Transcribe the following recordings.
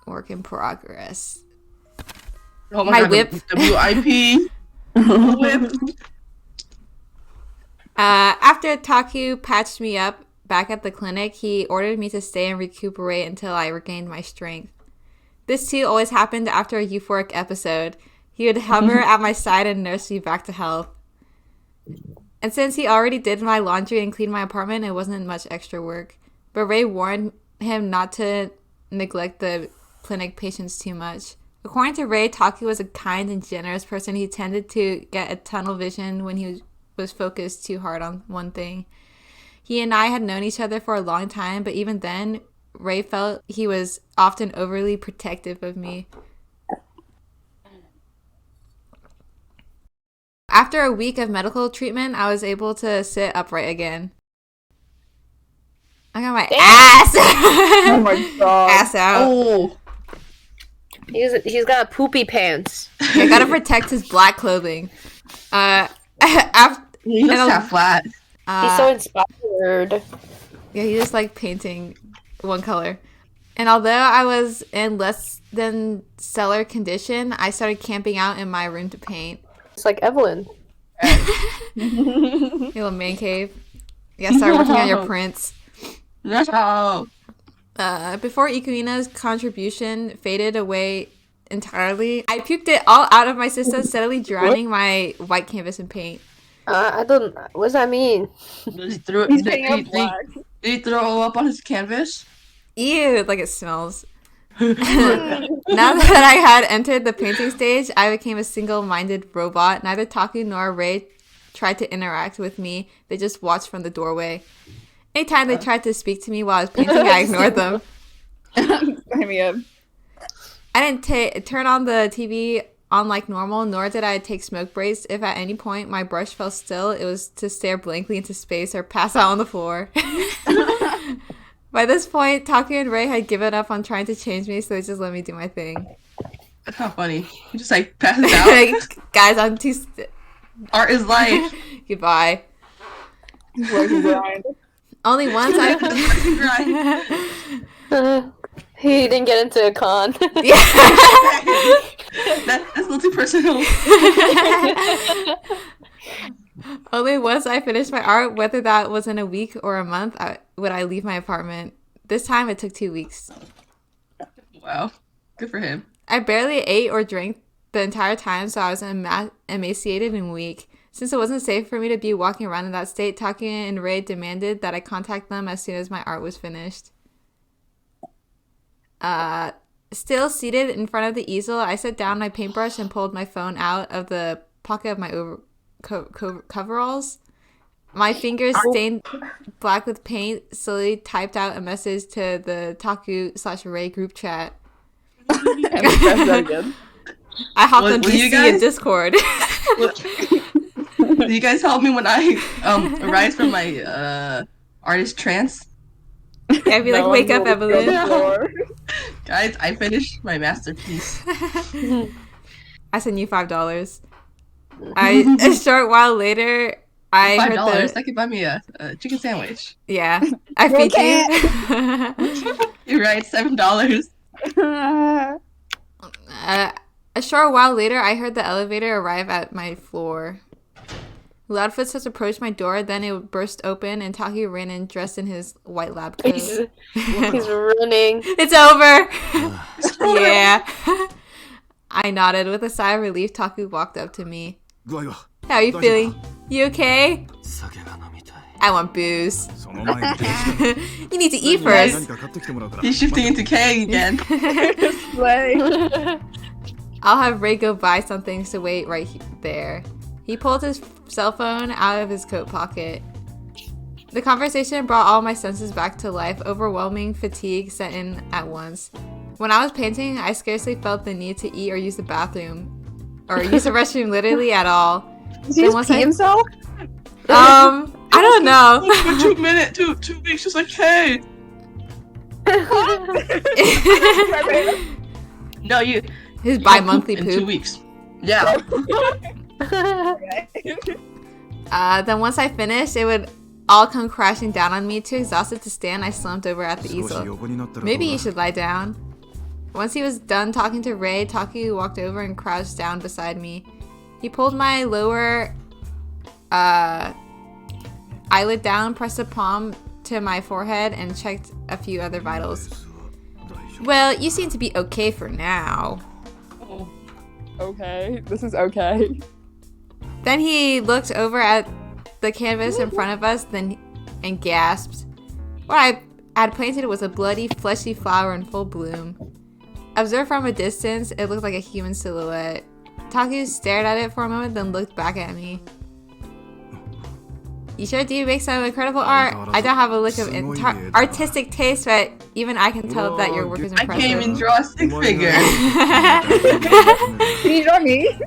Work in progress. Oh my God, whip. WIP. Whip. After Taku patched me up back at the clinic, he ordered me to stay and recuperate until I regained my strength. This too always happened after a euphoric episode. He would hover at my side and nurse me back to health. And since he already did my laundry and cleaned my apartment, it wasn't much extra work. But Ray warned him not to neglect the clinic patients too much. According to Ray, Taku was a kind and generous person. He tended to get a tunnel vision when he was focused too hard on one thing. He and I had known each other for a long time, but even then, Ray felt he was often overly protective of me. After a week of medical treatment, I was able to sit upright again. I got my ass! Oh my god. Ass out. Oh. He's got poopy pants. I gotta protect his black clothing. He looks half flat. He's so inspired. Yeah, he just like painting one color. And although I was in less than stellar condition, I started camping out in my room to paint. It's like Evelyn. Your little man cave. Yeah, start working on your prints. No. Before Ikuina's contribution faded away entirely, I puked it all out of my system, steadily drowning my white canvas in paint. I don't. What does that mean? Did he throw, He's did, painting did, up black. did he throw up on his canvas? Ew, like it smells. Now that I had entered the painting stage, I became a single-minded robot. Neither Taku nor Ray tried to interact with me. They just watched from the doorway. Anytime they tried to speak to me while I was painting, I ignored them. Sign me up. I didn't turn on the TV on like normal, nor did I take smoke breaks. If at any point my brush fell still, it was to stare blankly into space or pass out on the floor. By this point, Taku and Ray had given up on trying to change me, so they just let me do my thing. That's not funny. He just like passes out. Like, guys, I'm too... Art is life. Goodbye. Work and grind. Only once I... He didn't get into a con. Yeah. That's a little too personal. Only once I finished my art, whether that was in a week or a month, would I leave my apartment. This time it took 2 weeks. Wow. Good for him. I barely ate or drank the entire time, so I was emaciated and weak. Since it wasn't safe for me to be walking around in that state, Taku and Ray demanded that I contact them as soon as my art was finished. Still seated in front of the easel, I set down my paintbrush and pulled my phone out of the pocket of my coveralls. My fingers stained black with paint, slowly typed out a message to the Taku/Ray group chat. Again. I hopped on Will you DC and guys- Discord. Do you guys help me when I arise from my artist trance? I'd be like, No wake one up, will Evelyn. go before. Guys, I finished my masterpiece. I sent you $5. A short while later, I heard $5. the... That could buy me a chicken sandwich. Yeah, I feed you. You're right, $7. A short while later, I heard the elevator arrive at my floor. Loud footsteps approached my door, then it burst open, and Taku ran in dressed in his white lab coat. He's running. It's over! Yeah. I nodded. With a sigh of relief, Taku walked up to me. How are you feeling? You okay? I want booze. You need to eat first. He's shifting into K again. Slay. I'll have Ray go buy something, so wait right there. He pulled his cell phone out of his coat pocket. The conversation brought all my senses back to life. Overwhelming fatigue set in at once. When I was painting, I scarcely felt the need to eat or use the bathroom. Or use the restroom literally at all. Does he just pee himself? I don't know. For 2 minutes, 2 weeks, just like, hey. No, you. His bi-monthly in poop. 2 weeks. Yeah. Then once I finished, it would all come crashing down on me. Too exhausted to stand, I slumped over at the easel. Maybe you should lie down. Once he was done talking to Ray, Taku walked over and crouched down beside me. He pulled my lower eyelid down, pressed a palm to my forehead, and checked a few other vitals. Well, you seem to be okay for now. Oh, okay. This is okay. Then he looked over at the canvas in front of us and gasped. What I had planted was a bloody, fleshy flower in full bloom. Observed from a distance, it looked like a human silhouette. Taku stared at it for a moment, then looked back at me. You sure do make some incredible art. I don't have a lick of artistic taste, but even I can tell that your work is impressive. I can't even draw a stick figure. Can you draw me?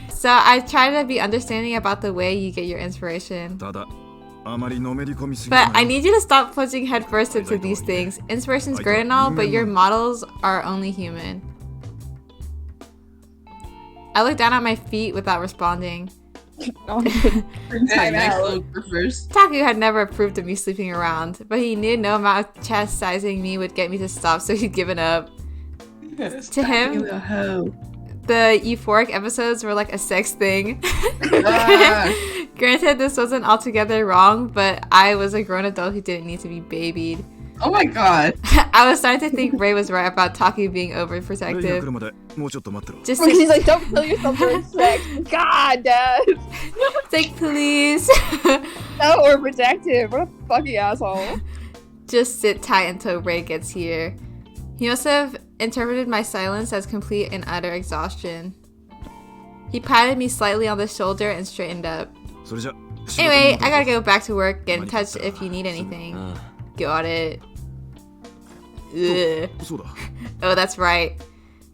So I try to be understanding about the way you get your inspiration. But I need you to stop plunging headfirst into these things. Inspiration's great and all, but your models are only human. I looked down at my feet without responding. Taku had never approved of me sleeping around, but he knew no amount of chastising me would get me to stop, so he'd given up. To him, the euphoric episodes were like a sex thing. Granted, this wasn't altogether wrong, but I was a grown adult who didn't need to be babied. Oh my god. I was starting to think Ray was right about Taku being overprotective. Just Because he's like, don't kill yourself during sex. God, Dad. like, please. So overprotective. What a fucking asshole. Just sit tight until Ray gets here. He must have interpreted my silence as complete and utter exhaustion. He patted me slightly on the shoulder and straightened up. Anyway, I gotta go back to work. Get in touch if you need anything. Got it. Ugh. Oh, that's right.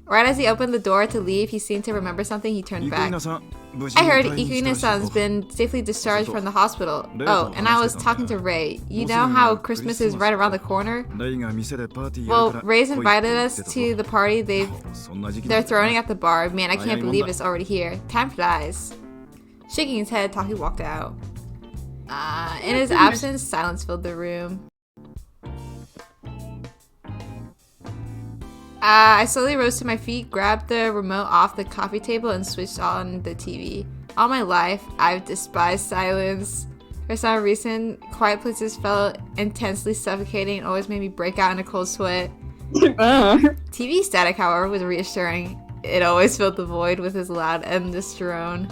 Right as he opened the door to leave, he seemed to remember something. He turned back. I heard Ikuina-san's been safely discharged from the hospital. Oh, and I was talking to Ray. You know how Christmas is right around the corner? Well, Ray's invited us to the party they're throwing at the bar. Man, I can't believe it's already here. Time flies. Shaking his head, Taku walked out. In his absence, silence filled the room. I slowly rose to my feet, grabbed the remote off the coffee table, and switched on the TV. All my life, I've despised silence. For some reason, quiet places felt intensely suffocating and always made me break out in a cold sweat. TV static, however, was reassuring. It always filled the void with his loud, endless drone.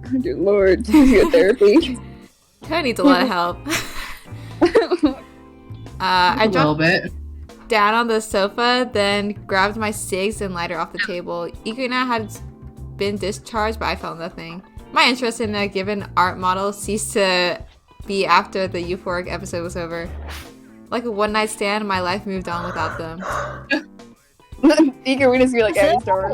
Oh, dear Lord. Physiotherapy. Kinda needs a lot of help. I dropped down on the sofa, then grabbed my cigs and lighter off the table. Ikuina had been discharged, but I felt nothing. My interest in a given art model ceased to be after the euphoric episode was over. Like a one-night stand, my life moved on without them. Ikuina's gonna be like, Evan's door.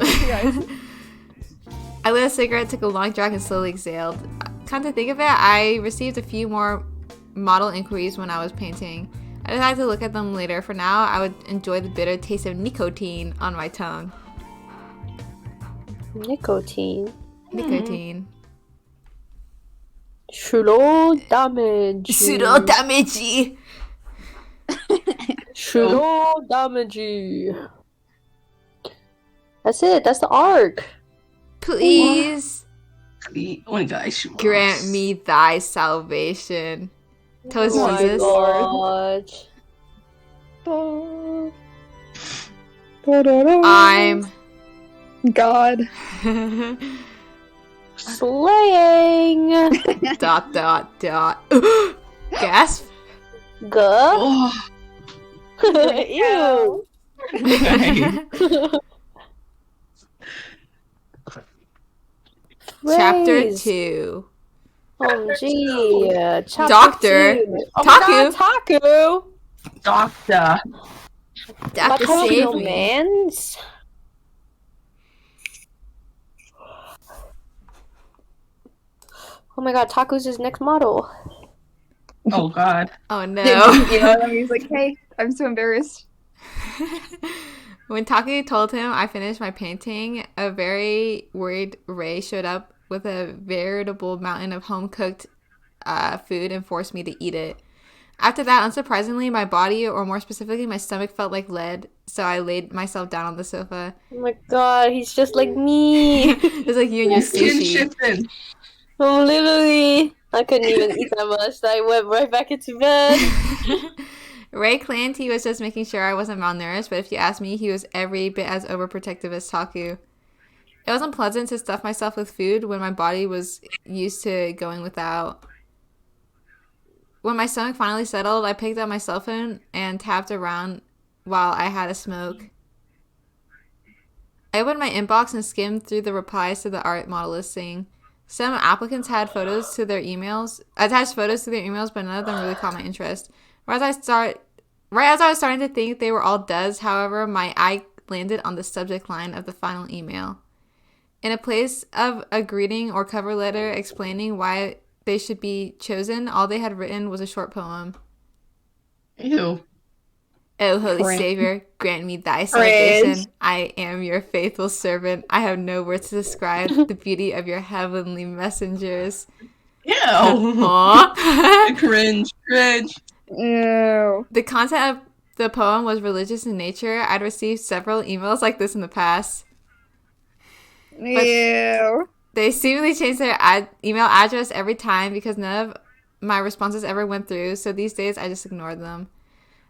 I lit a cigarette, took a long drag, and slowly exhaled. Come to think of it, I received a few more model inquiries when I was painting. I decided to look at them later. For now, I would enjoy the bitter taste of nicotine on my tongue. Nicotine. Nicotine. Shuro damage. Shuro damage. Shuro damage. That's it. That's the arc. Please. Oh my gosh. Grant me thy salvation. Toast Oh my Jesus. God. I'm God. Slaying. ... Gasp. Guh. Oh. Ew. Chapter Praise. 2. Oh gee. Chapter Doctor. 2. Oh Taku. my God, Taku. Doctor. Doctor save me. Mans. Oh my God, Taku's his next model. Oh god. Oh no. You know, and he's like, hey, I'm so embarrassed. When Taku told him I finished my painting, a very worried Ray showed up with a veritable mountain of home-cooked food and forced me to eat it. After that, unsurprisingly, my body, or more specifically my stomach, felt like lead, so I laid myself down on the sofa. Oh my god, he's just like me. It's like you and your Skin sushi. shifting. Oh, literally. I couldn't even eat that much. I went right back into bed. Ray claimed he was just making sure I wasn't malnourished, but if you ask me, he was every bit as overprotective as Taku. It wasn't pleasant to stuff myself with food when my body was used to going without. When my stomach finally settled, I picked up my cell phone and tapped around while I had a smoke. I opened my inbox and skimmed through the replies to the art model listing. Some applicants had photos to their emails, attached photos to their emails, but none of them really caught my interest. Right as I was starting to think they were all duds, however, my eye landed on the subject line of the final email. In a place of a greeting or cover letter explaining why they should be chosen, all they had written was a short poem. Ew. Oh, Holy Cringe. Savior, grant me thy Cringe. salvation. I am your faithful servant. I have no words to describe the beauty of your heavenly messengers. Ew. Aww. Cringe. Ew. The content of the poem was religious in nature. I'd received several emails like this in the past. Ew. They seemingly changed their email address every time because none of my responses ever went through, so these days I just ignored them.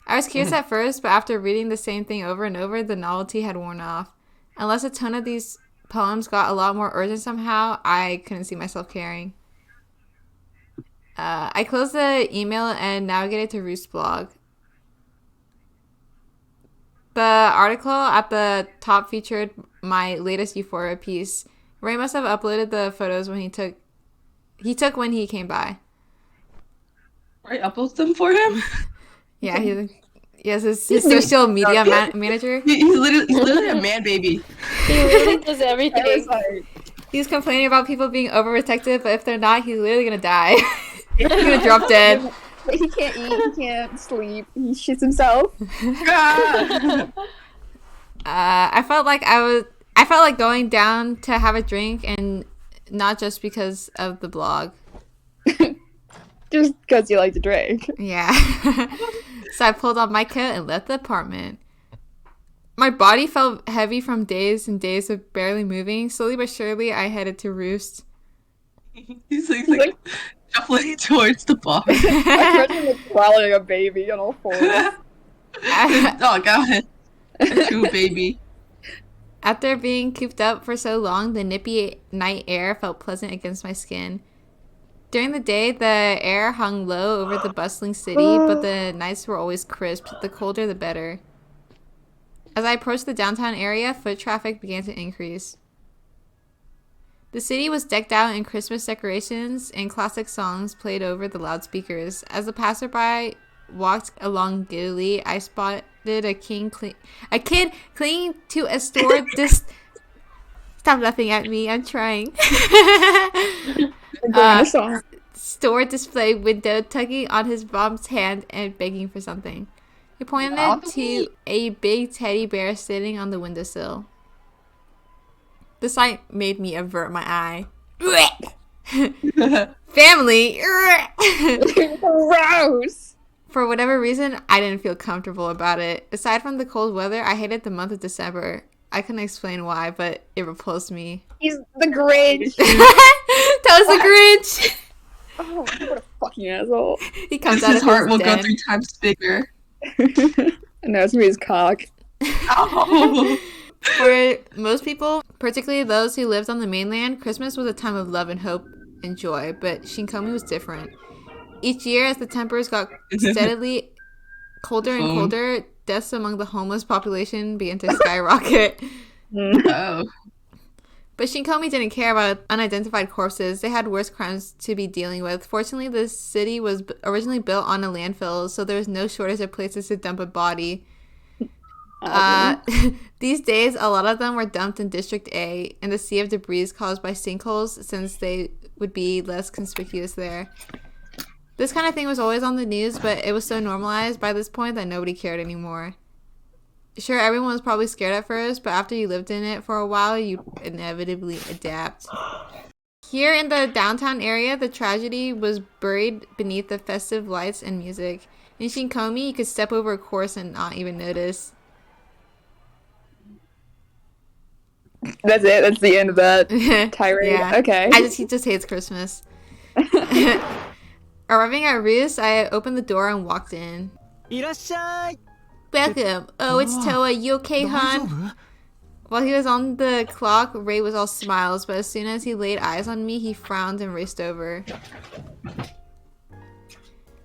I was curious at first, but after reading the same thing over and over, the novelty had worn off. Unless the tone of these poems got a lot more urgent somehow, I couldn't see myself caring. I closed the email and navigated to Roost's blog. The article at the top featured my latest Euphoria piece. Ray must have uploaded the photos when he took when he came by. Right, upload them for him? Yeah, his social media manager. He's literally a man baby. He literally does I everything. was like, He's complaining about people being overprotective, but if they're not, he's literally gonna die. He's gonna drop dead. but he can't eat, he can't sleep, he shits himself. Ah. I felt like going down to have a drink, and not just because of the blog. Just because you like to drink. Yeah. So I pulled off my coat and left the apartment. My body felt heavy from days and days of barely moving. Slowly but surely, I headed to Roost. He's like shuffling towards the bar. I tried to like swallowing a baby on all fours. Oh god. A true baby. After being cooped up for so long, the nippy night air felt pleasant against my skin. During the day, the air hung low over the bustling city, but the nights were always crisp. The colder, the better. As I approached the downtown area, foot traffic began to increase. The city was decked out in Christmas decorations, and classic songs played over the loudspeakers. As the passerby walked along giddily, I spotted a kid clinging to a store. Stop laughing at me. I'm trying. Store display window, tugging on his mom's hand and begging for something. He pointed to a big teddy bear sitting on the windowsill. The sight made me avert my eye. Family! Gross! For whatever reason, I didn't feel comfortable about it. Aside from the cold weather, I hated the month of December. I couldn't explain why, but it repulsed me. He's the Grinch! That was the Grinch! Oh, what a fucking asshole. He comes out His of heart his will go den. 3 times bigger. No, it's me, his cock. Oh. For most people, particularly those who lived on the mainland, Christmas was a time of love and hope and joy, but Shinkomi was different. Each year, as the temperatures got steadily colder and colder, deaths among the homeless population began to skyrocket. Oh. But Shinkomi didn't care about unidentified corpses. They had worse crimes to be dealing with. Fortunately, the city was originally built on a landfill, so there was no shortage of places to dump a body. These days, a lot of them were dumped in District A in the sea of debris caused by sinkholes, since they would be less conspicuous there. This kind of thing was always on the news, but it was so normalized by this point that nobody cared anymore. Sure, everyone was probably scared at first, but after you lived in it for a while, you inevitably adapt. Here in the downtown area, the tragedy was buried beneath the festive lights and music. In Shinkomi, you could step over a course and not even notice. That's it. That's the end of that tirade. Yeah. Okay. He just hates Christmas. Arriving at Roost, I opened the door and walked in. Welcome. Oh, it's Toa. You okay, hon? While he was on the clock, Ray was all smiles, but as soon as he laid eyes on me, he frowned and raced over.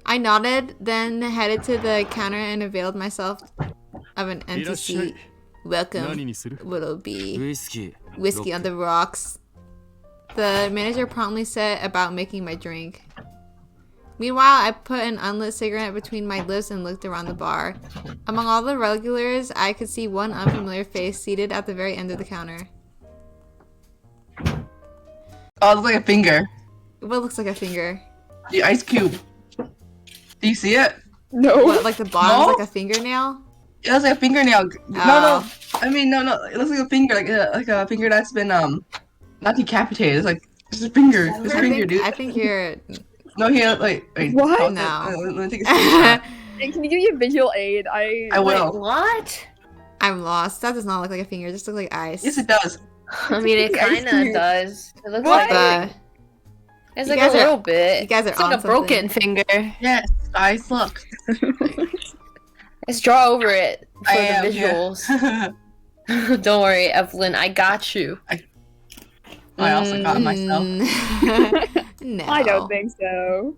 I nodded, then headed to the counter and availed myself of an empty seat. Welcome, little bee. Whiskey on the rocks. The manager promptly set about making my drink. Meanwhile, I put an unlit cigarette between my lips and looked around the bar. Among all the regulars, I could see one unfamiliar face seated at the very end of the counter. Oh, it looks like a finger. What looks like a finger? The ice cube. Do you see it? No. What, like the bottom No? is like a fingernail? It looks like a fingernail. Oh. No. I mean, no. It looks like a finger, like a finger that's been not decapitated. It's like just a finger. It's a finger, dude. I think you're... No, here, wait. What? Oh, No. let me take a screenshot. Hey, can you give me a visual aid? I will. What? I'm lost. That does not look like a finger. It just looks like ice. Yes, it does. I mean, it kind of does. It looks What? like it's You like a guys are- little bit. you guys are it's like on a broken something. finger. Yes, guys, look. Let's draw over it for I the am, visuals. yeah. Don't worry, Evelyn. I got you. I also got myself. No. I don't think so.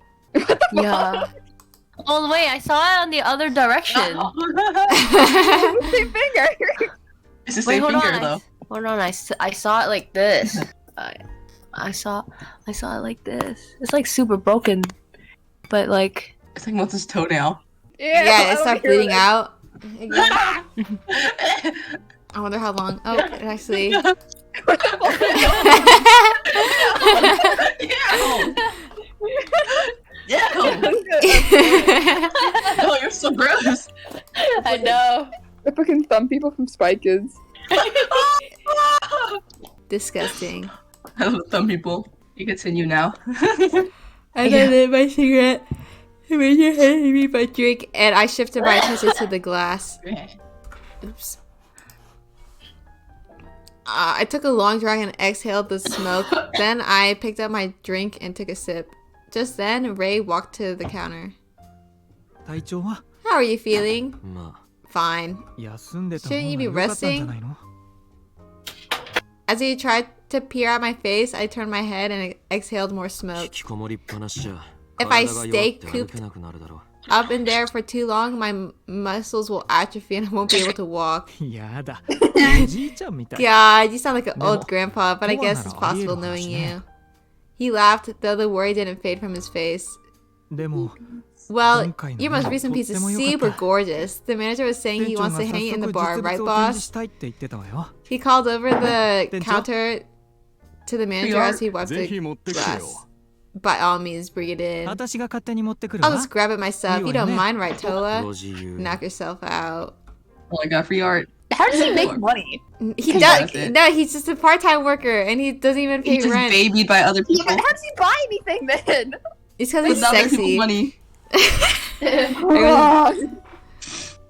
Yeah. Oh wait, I saw it on the other direction. Same finger. It's the Wait, same hold finger, on. though. Hold on, I saw it like this. I saw it like this. It's like super broken, but like It's like Melissa's toenail. Yeah, it I stopped don't hear bleeding this. out. I wonder how long. Oh, it actually. Yeah. Oh, you're so gross. I know. The fucking thumb people from Spy Kids. Disgusting. I love thumb people. You continue now. I then lit my cigarette. I made your head me my drink, and I shifted my attention to the glass. Oops. I took a long drag and exhaled the smoke. Then I picked up my drink and took a sip. Just then, Ray walked to the counter. How are you feeling? Fine. Shouldn't you be resting? As he tried to peer at my face, I turned my head and exhaled more smoke. If I stay cooped up in there for too long, my muscles will atrophy and I won't be able to walk. God, you sound like an old grandpa, but I guess it's possible knowing you. He laughed, though the worry didn't fade from his face. Well, your most recent piece is super gorgeous. The manager was saying he wants to hang it in the bar, right, boss? He called over the counter to the manager as he wiped the glass. By all means, bring it in. I'll just grab it myself. You don't mind, right, Toa? Knock yourself out. Oh my god, free art. How does he make money? He does does. it. No, he's just a part-time worker, and he doesn't even pay He's just rent. babied by other Yeah, people. but how does he buy anything then? It's because he's With other people's sexy. money.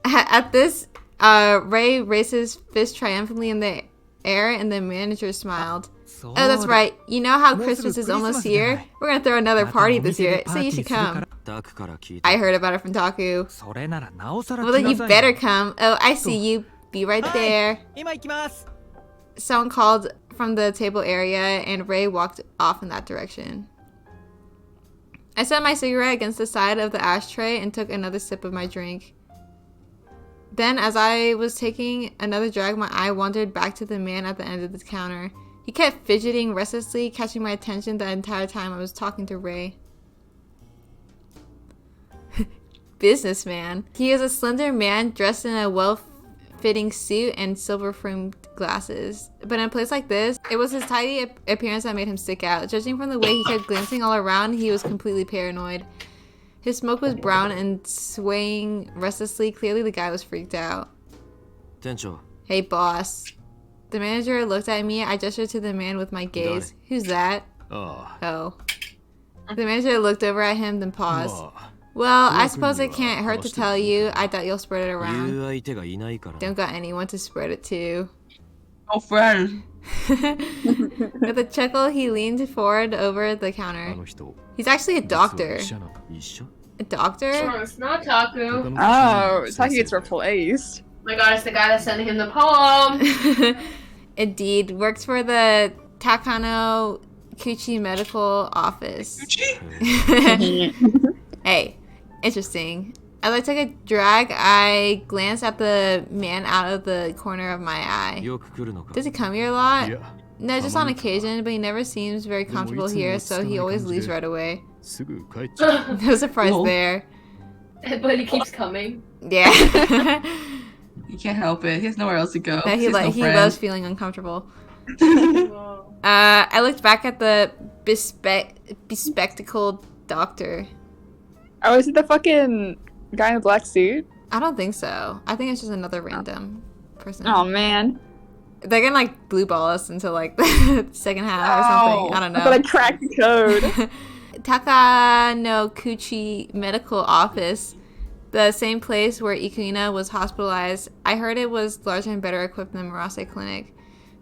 At this, Ray raised his fist triumphantly in the air, and the manager smiled. Oh, that's right. You know how Christmas is almost here? We're gonna throw another party this year, so you should come. I heard about it from Taku. Well, then you better come. Oh, I see you. Be right there. Someone called from the table area, and Ray walked off in that direction. I set my cigarette against the side of the ashtray and took another sip of my drink. Then, as I was taking another drag, my eye wandered back to the man at the end of the counter. He kept fidgeting restlessly, catching my attention the entire time I was talking to Ray. Businessman. He is a slender man dressed in a well-fitting suit and silver-framed glasses. But in a place like this, it was his tidy appearance that made him stick out. Judging from the way he kept glancing all around, he was completely paranoid. His smoke was brown and swaying restlessly. Clearly, the guy was freaked out. Hey, boss. The manager looked at me. I gestured to the man with my gaze. Who's that? Oh. The manager looked over at him, then paused. Well, I suppose it can't hurt to tell you. I thought you'll spread it around. Don't got anyone to spread it to. Oh, friend. With a chuckle, he leaned forward over the counter. He's actually a doctor. A doctor? Oh, it's not Taku. Oh, Taku gets replaced. Oh my god, it's the guy that's sending him the poem. Indeed, works for the Takano Kuchi Medical Office. Hey, interesting. As I took a drag, I glanced at the man out of the corner of my eye. Does he come here a lot? No, just on occasion, but he never seems very comfortable here, so he always leaves right away. No surprise there. But he keeps coming. Yeah. He can't help it. He has nowhere else to go. No, he no loves feeling uncomfortable. Whoa. I looked back at the bespectacled doctor. Oh, is it the fucking guy in the black suit? I don't think so. I think it's just another random person. Oh man. They're gonna like blue ball us into like the second half or something. I don't know. But I cracked the code. Takano Kuchi Medical Office, the same place where Ikuina was hospitalized. I heard it was larger and better equipped than Murase Clinic.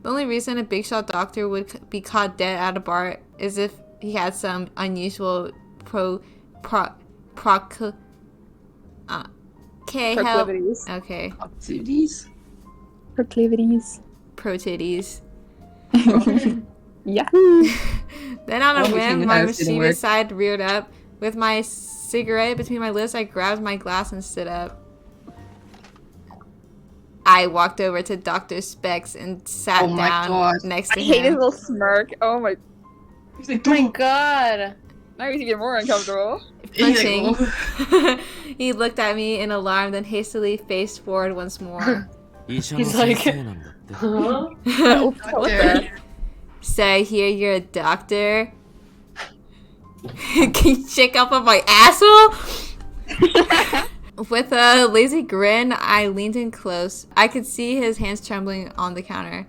The only reason a big shot doctor would be caught dead at a bar is if he had some unusual Proclivities. Okay. Activities? Proclivities. Pro titties. Yahoo! Then on a One whim, between my the house didn't mischievous work. side reared up. With my cigarette between my lips, I grabbed my glass and stood up. I walked over to Dr. Specs and sat Oh my down God. next I to hate his him. little smirk. Oh my. He's like, Oh my don't. god. Now he's even more uncomfortable. He's Flinching. like, oh. He looked at me in alarm, then hastily faced forward once more. He's like, huh? What the? So I hear you're a doctor? Can you check up on my asshole? With a lazy grin, I leaned in close. I could see his hands trembling on the counter.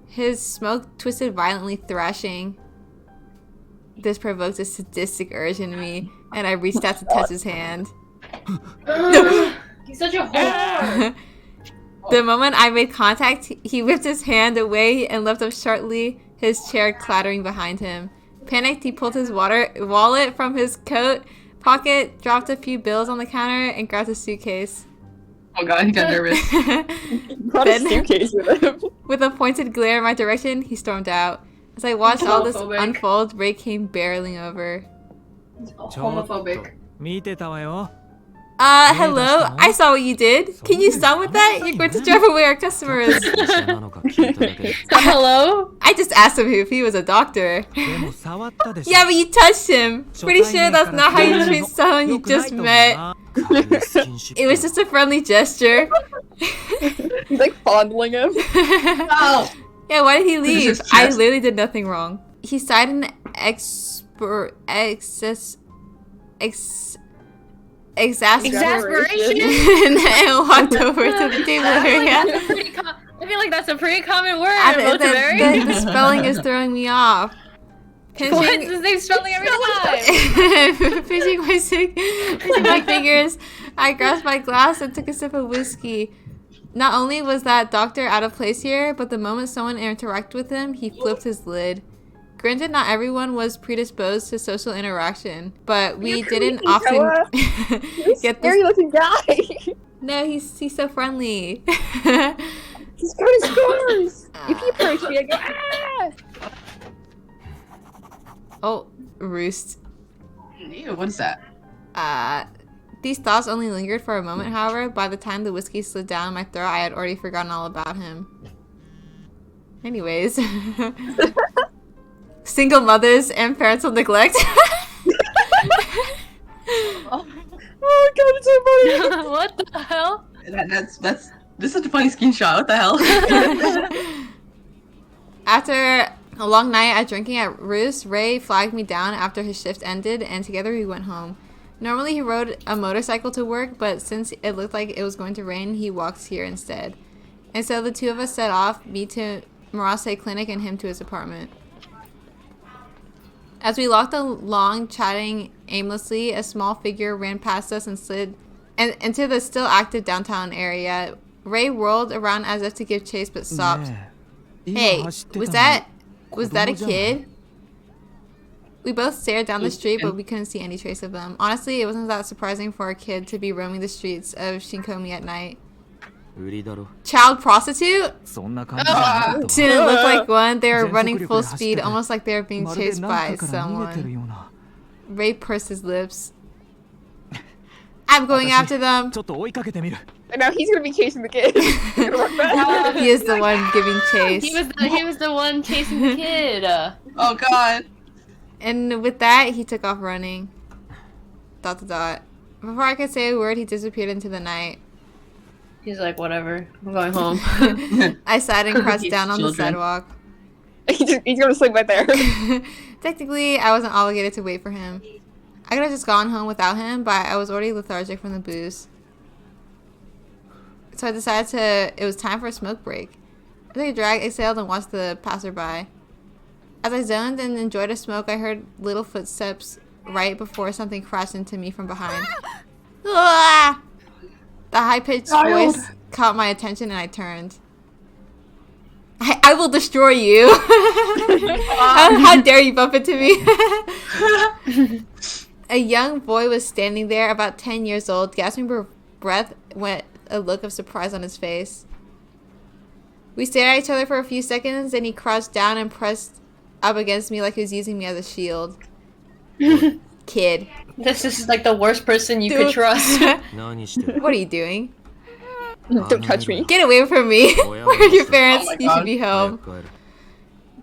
His smoke twisted violently, thrashing. This provoked a sadistic urge in me, and I reached out to touch his hand. He's such a whore. The moment I made contact, he whipped his hand away and left up sharply, his chair clattering behind him. Panicked, he pulled his wallet from his coat pocket, dropped a few bills on the counter, and grabbed a suitcase. Oh god, he got nervous. Brought a Then- suitcase with him. With a pointed glare in my direction, he stormed out. As I watched all this Homophobic. unfold, Ray came barreling over. Homophobic. 見てたわよ。 Hello? I saw what you did. Can you stop with that? You're going to drive away our customers. 医者なのか聞いただけで。 Hello? I just asked him if he was a doctor. でも触ったでしょ。 Yeah, but you touched him. Pretty sure that's not how you treat someone you 良くない just と思う met. な。軽いスキンシップ It was just a friendly gesture. He's like fondling him. Oh! Yeah, why did he leave? just I chest. literally did nothing wrong. He sighed in exasperation and walked over to the table area. I feel like that's a pretty common word. The spelling is throwing me off. What's Pinching, the same spelling every time? pinching my fingers, I grasped my glass and took a sip of whiskey. Not only was that doctor out of place here, but the moment someone interacted with him, he flipped his lid. Granted, not everyone was predisposed to social interaction, but we You're didn't creepy, often Noah. get Scary this. looking guy. No, he's so friendly. He's got his scars. If you approach me, I go ah. Oh, roost. Ew, what is that? These thoughts only lingered for a moment, however. By the time the whiskey slid down my throat, I had already forgotten all about him. Anyways. Single mothers and parental neglect. Oh my god, it's so funny. What the hell? That's this is such a funny screenshot. What the hell? After a long night at drinking at Roost, Ray flagged me down after his shift ended, and together we went home. Normally he rode a motorcycle to work, but since it looked like it was going to rain, he walked here instead. And so the two of us set off, me to Murase Clinic and him to his apartment. As we walked along chatting aimlessly, a small figure ran past us and slid into the still active downtown area. Ray whirled around as if to give chase, but stopped. Hey, was that a kid? We both stared down the street, but we couldn't see any trace of them. Honestly, it wasn't that surprising for a kid to be roaming the streets of Shinkomi at night. Child prostitute? Didn't look like one. They were running full speed, almost like they were being chased by someone. Ray pursed his lips. I'm going after them. And now he's gonna be chasing the kid. He is the one giving chase. He was the one chasing the kid. Oh god. And with that, he took off running. ... Before I could say a word, he disappeared into the night. He's like, whatever. I'm going home. I sighed and crouched These down on the children. sidewalk. He's gonna sleep right there. Technically, I wasn't obligated to wait for him. I could have just gone home without him, but I was already lethargic from the booze. So I decided it was time for a smoke break. I took a drag, exhaled, and watched the passerby. As I zoned and enjoyed a smoke, I heard little footsteps right before something crashed into me from behind. Ah! The high-pitched voice caught my attention and I turned. I will destroy you! How dare you bump into me? A young boy was standing there, about 10 years old, gasping for breath with a look of surprise on his face. We stared at each other for a few seconds, and he crouched down and pressed up against me like he was using me as a shield. Kid. This is like the worst person you could trust. What are you doing? Don't touch me. Get away from me. Where are your parents? Oh my You should God. be home.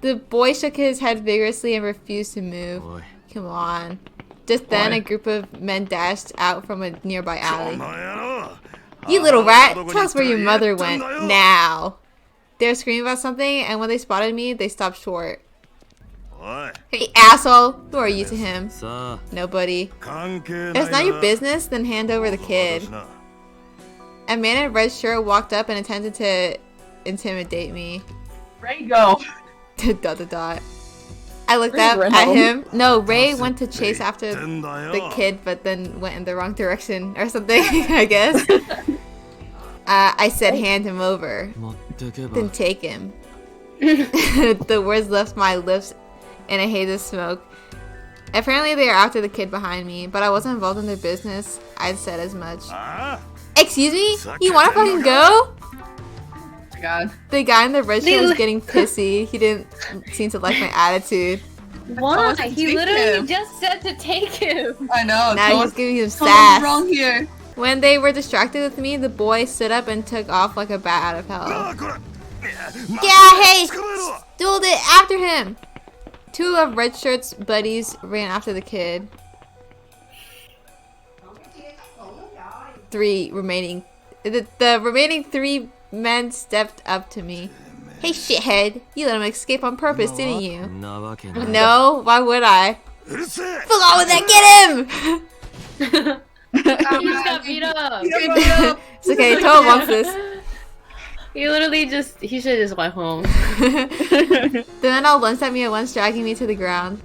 The boy shook his head vigorously and refused to move. Come on. Just then, a group of men dashed out from a nearby alley. You little rat! Tell us where your mother went. Now! They were screaming about something, and when they spotted me, they stopped short. Hey, asshole! Who are you to him? Nobody. If it's not your business, then hand over the kid. A man in a red shirt walked up and attempted to intimidate me. Ray, go. ... I looked Ray up ran at home. him. No, Ray went to chase after the kid, but then went in the wrong direction or something, I guess. I said hand him over. Then take him. The words left my lips in a haze of smoke. Apparently they are after the kid behind me, but I wasn't involved in their business. I said as much. Excuse me? You wanna fucking go? Oh my god. The guy in the red shirt was getting pissy. He didn't seem to like my attitude. Why? Someone He take literally him. just said to take him. I know. Now he's giving him Someone's sass. wrong here. When they were distracted with me, the boy stood up and took off like a bat out of hell. Yeah, hey! Stole it after him! Two of Red Shirt's buddies ran after the kid. The remaining three men stepped up to me. Hey, shithead! You let him escape on purpose, didn't you? No, why would I? Fuck on with that, get him! He just got beat up. It's okay, Toa wants this. He literally he should just went home. The men all lunged at me at once, dragging me to the ground.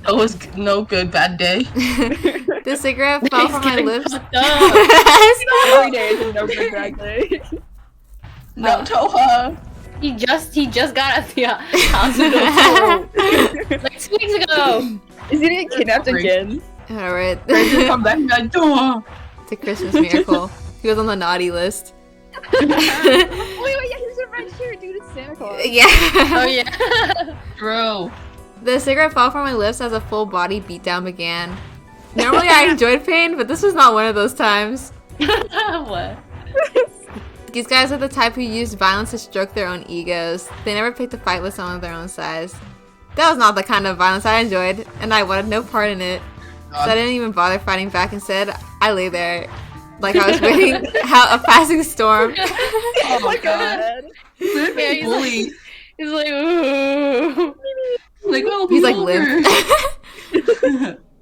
That was no good. Bad day. The cigarette fell from my lips. Every day is a no good drag day. No, Toha. He just got at the hospital like 2 weeks ago. Is he getting kidnapped again? Alright. Ranger, come back. Like, Toha. It's a Christmas miracle. He was on the naughty list. Wait, yeah, he's a red shirt, dude. It's Santa Claus. Yeah. Oh yeah. Bro. The cigarette fell from my lips as a full body beatdown began. Normally I enjoyed pain, but this was not one of those times. What? These guys are the type who use violence to stroke their own egos. They never picked a fight with someone of their own size. That was not the kind of violence I enjoyed, and I wanted no part in it. So I didn't even bother fighting back. Instead, I lay there like I was waiting out a passing storm. Oh my god. Yeah, He's bully. He's like, ooh. Like, well, He's like over. limp.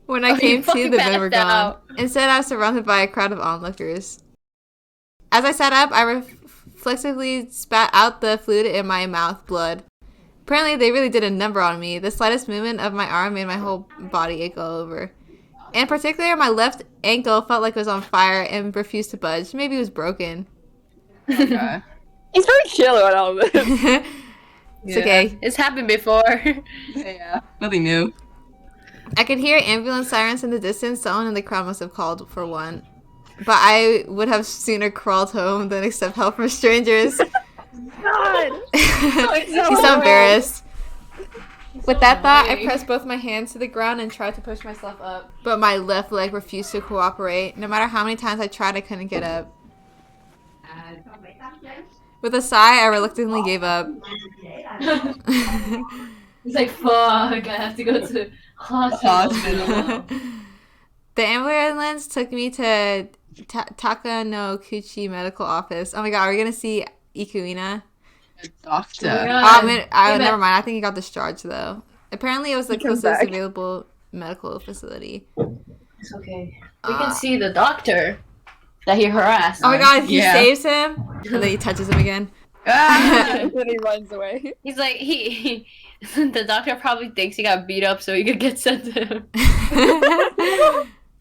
When I came to, fucking the men were passed gone. out. Instead, I was surrounded by a crowd of onlookers. As I sat up, I reflexively spat out the fluid in my mouth blood. Apparently, they really did a number on me. The slightest movement of my arm made my whole body ache all over. In particular, my left ankle felt like it was on fire and refused to budge. Maybe it was broken. Okay. He's very chill about all this. It's okay. It's happened before. Yeah. Nothing new. I could hear ambulance sirens in the distance. Someone in the crowd must have called for one. But I would have sooner crawled home than accept help from strangers. God. He's so embarrassed. With that thought, I pressed both my hands to the ground and tried to push myself up. But my left leg refused to cooperate. No matter how many times I tried, I couldn't get up. With a sigh, I reluctantly gave up. He's like, fuck, I have to go to hospital. The ambulance took me to Taku medical office. Oh my god, are we gonna see Ikuina? Doctor. Never mind. I think he got discharged though. Apparently, it was the He comes closest back. available medical facility. It's okay. We can see the doctor that he harassed. Oh my god, he Yeah. saves him, and then he touches him again. Ah! And then he runs away. He's like, the doctor probably thinks he got beat up so he could get sent to him.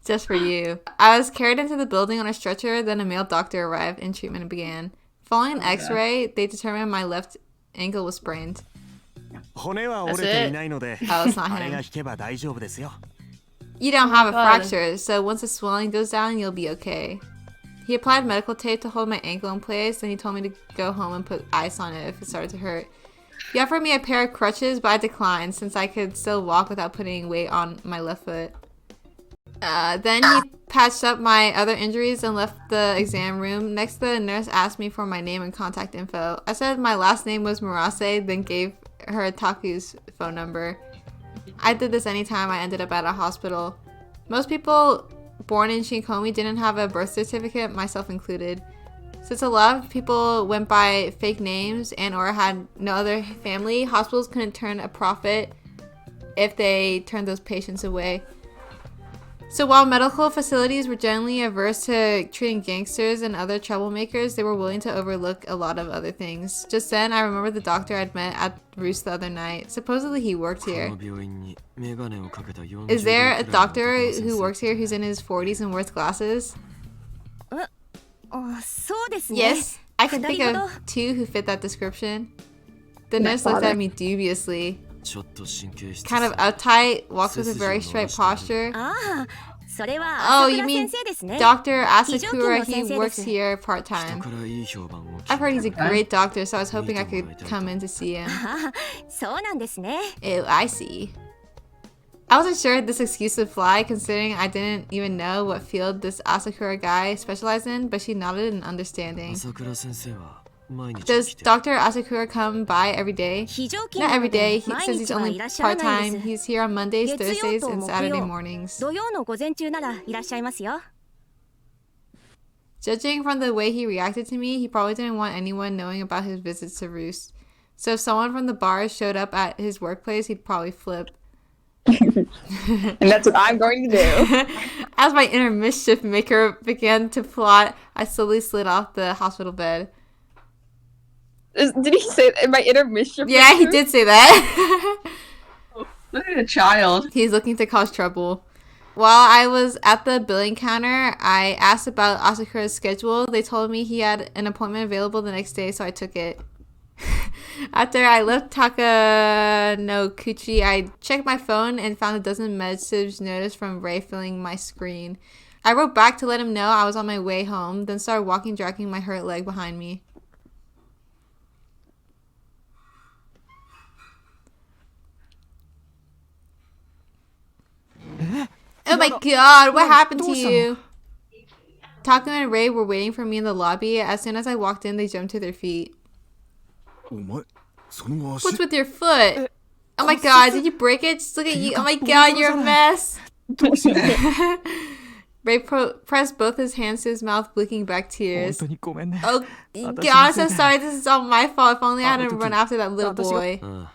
Just for you. I was carried into the building on a stretcher, then a male doctor arrived and treatment began. Following an x-ray, they determined my left ankle was sprained. 骨は折れていないので、 Oh, it's not あれが him. 引けば大丈夫ですよ。 You don't have a God. fracture, so once the swelling goes down, you'll be okay. He applied medical tape to hold my ankle in place, and he told me to go home and put ice on it if it started to hurt. He offered me a pair of crutches, but I declined since I could still walk without putting weight on my left foot. Then he patched up my other injuries and left the exam room. Next, the nurse asked me for my name and contact info. I said my last name was Murase, then gave her Taku's phone number. I did this anytime I ended up at a hospital. Most people born in Shinkomi didn't have a birth certificate, myself included. Since a lot of people went by fake names and or had no other family, hospitals couldn't turn a profit if they turned those patients away. So while medical facilities were generally averse to treating gangsters and other troublemakers, they were willing to overlook a lot of other things. Just then, I remember the doctor I'd met at Roost the other night. Supposedly he worked こ here. の病院に眼鏡をかけた40 Is there a 代くらいの doctor 男の先 who 生 works here who's in his 40s and wears glasses? そうですね。 Yes, I can think 二人ほ of two who fit that description. The My nurse looked father. at me dubiously. ちょっと神経質 Kind of uptight, walks with a very straight posture. ああ、それは Oh, 朝 you 倉 mean 先生ですね。 Dr. Asakura, 非常勤の先 he 生 works です。 here 人 part-time. からいい評判を聞 I've heard い he's a た great doctor, so I was hoping I could come in to see him. ああ、そうなんですね。 Ew, I see. I wasn't sure this excuse would fly, considering I didn't even know what field this Asakura guy specialized in, but she nodded in understanding. 朝倉先生は毎日 Does 来て Dr. Asakura come by every day? 非常勤 Not な every の day, で毎 since he's 日は only いらっしゃらない part-time. です He's here on Mondays, 月曜 Thursdays, と and 木 Saturday 曜 mornings. 土曜の午前中ならいらっしゃいますよ。 Judging from the way he reacted to me, he probably didn't want anyone knowing about his visits to Roost. So if someone from the bar showed up at his workplace, he'd probably flip. And that's what I'm going to do. As my inner mischief maker began to plot, I slowly slid off the hospital bed. Did he say in my inner mischief? Yeah, he did say that. Look at a child. He's looking to cause trouble. While I was at the billing counter, I asked about Asakura's schedule. They told me he had an appointment available the next day, so I took it. After I left Takanokuchi, I checked my phone and found a dozen message notice from Ray filling my screen. I wrote back to let him know I was on my way home, then started walking, dragging my hurt leg behind me. Oh my god, what happened to you? Taku and Ray were waiting for me in the lobby. As soon as I walked in, they jumped to their feet. お前その足 What's with your foot? Oh my god, did you break it? Just look at you. Oh my god, you're a mess. どうして Ray pressed both his hands to his mouth, blinking back 本 tears. 当にごめんね Oh, god, I'm so sorry. This is all my fault. If only I hadn't run after that little boy. うん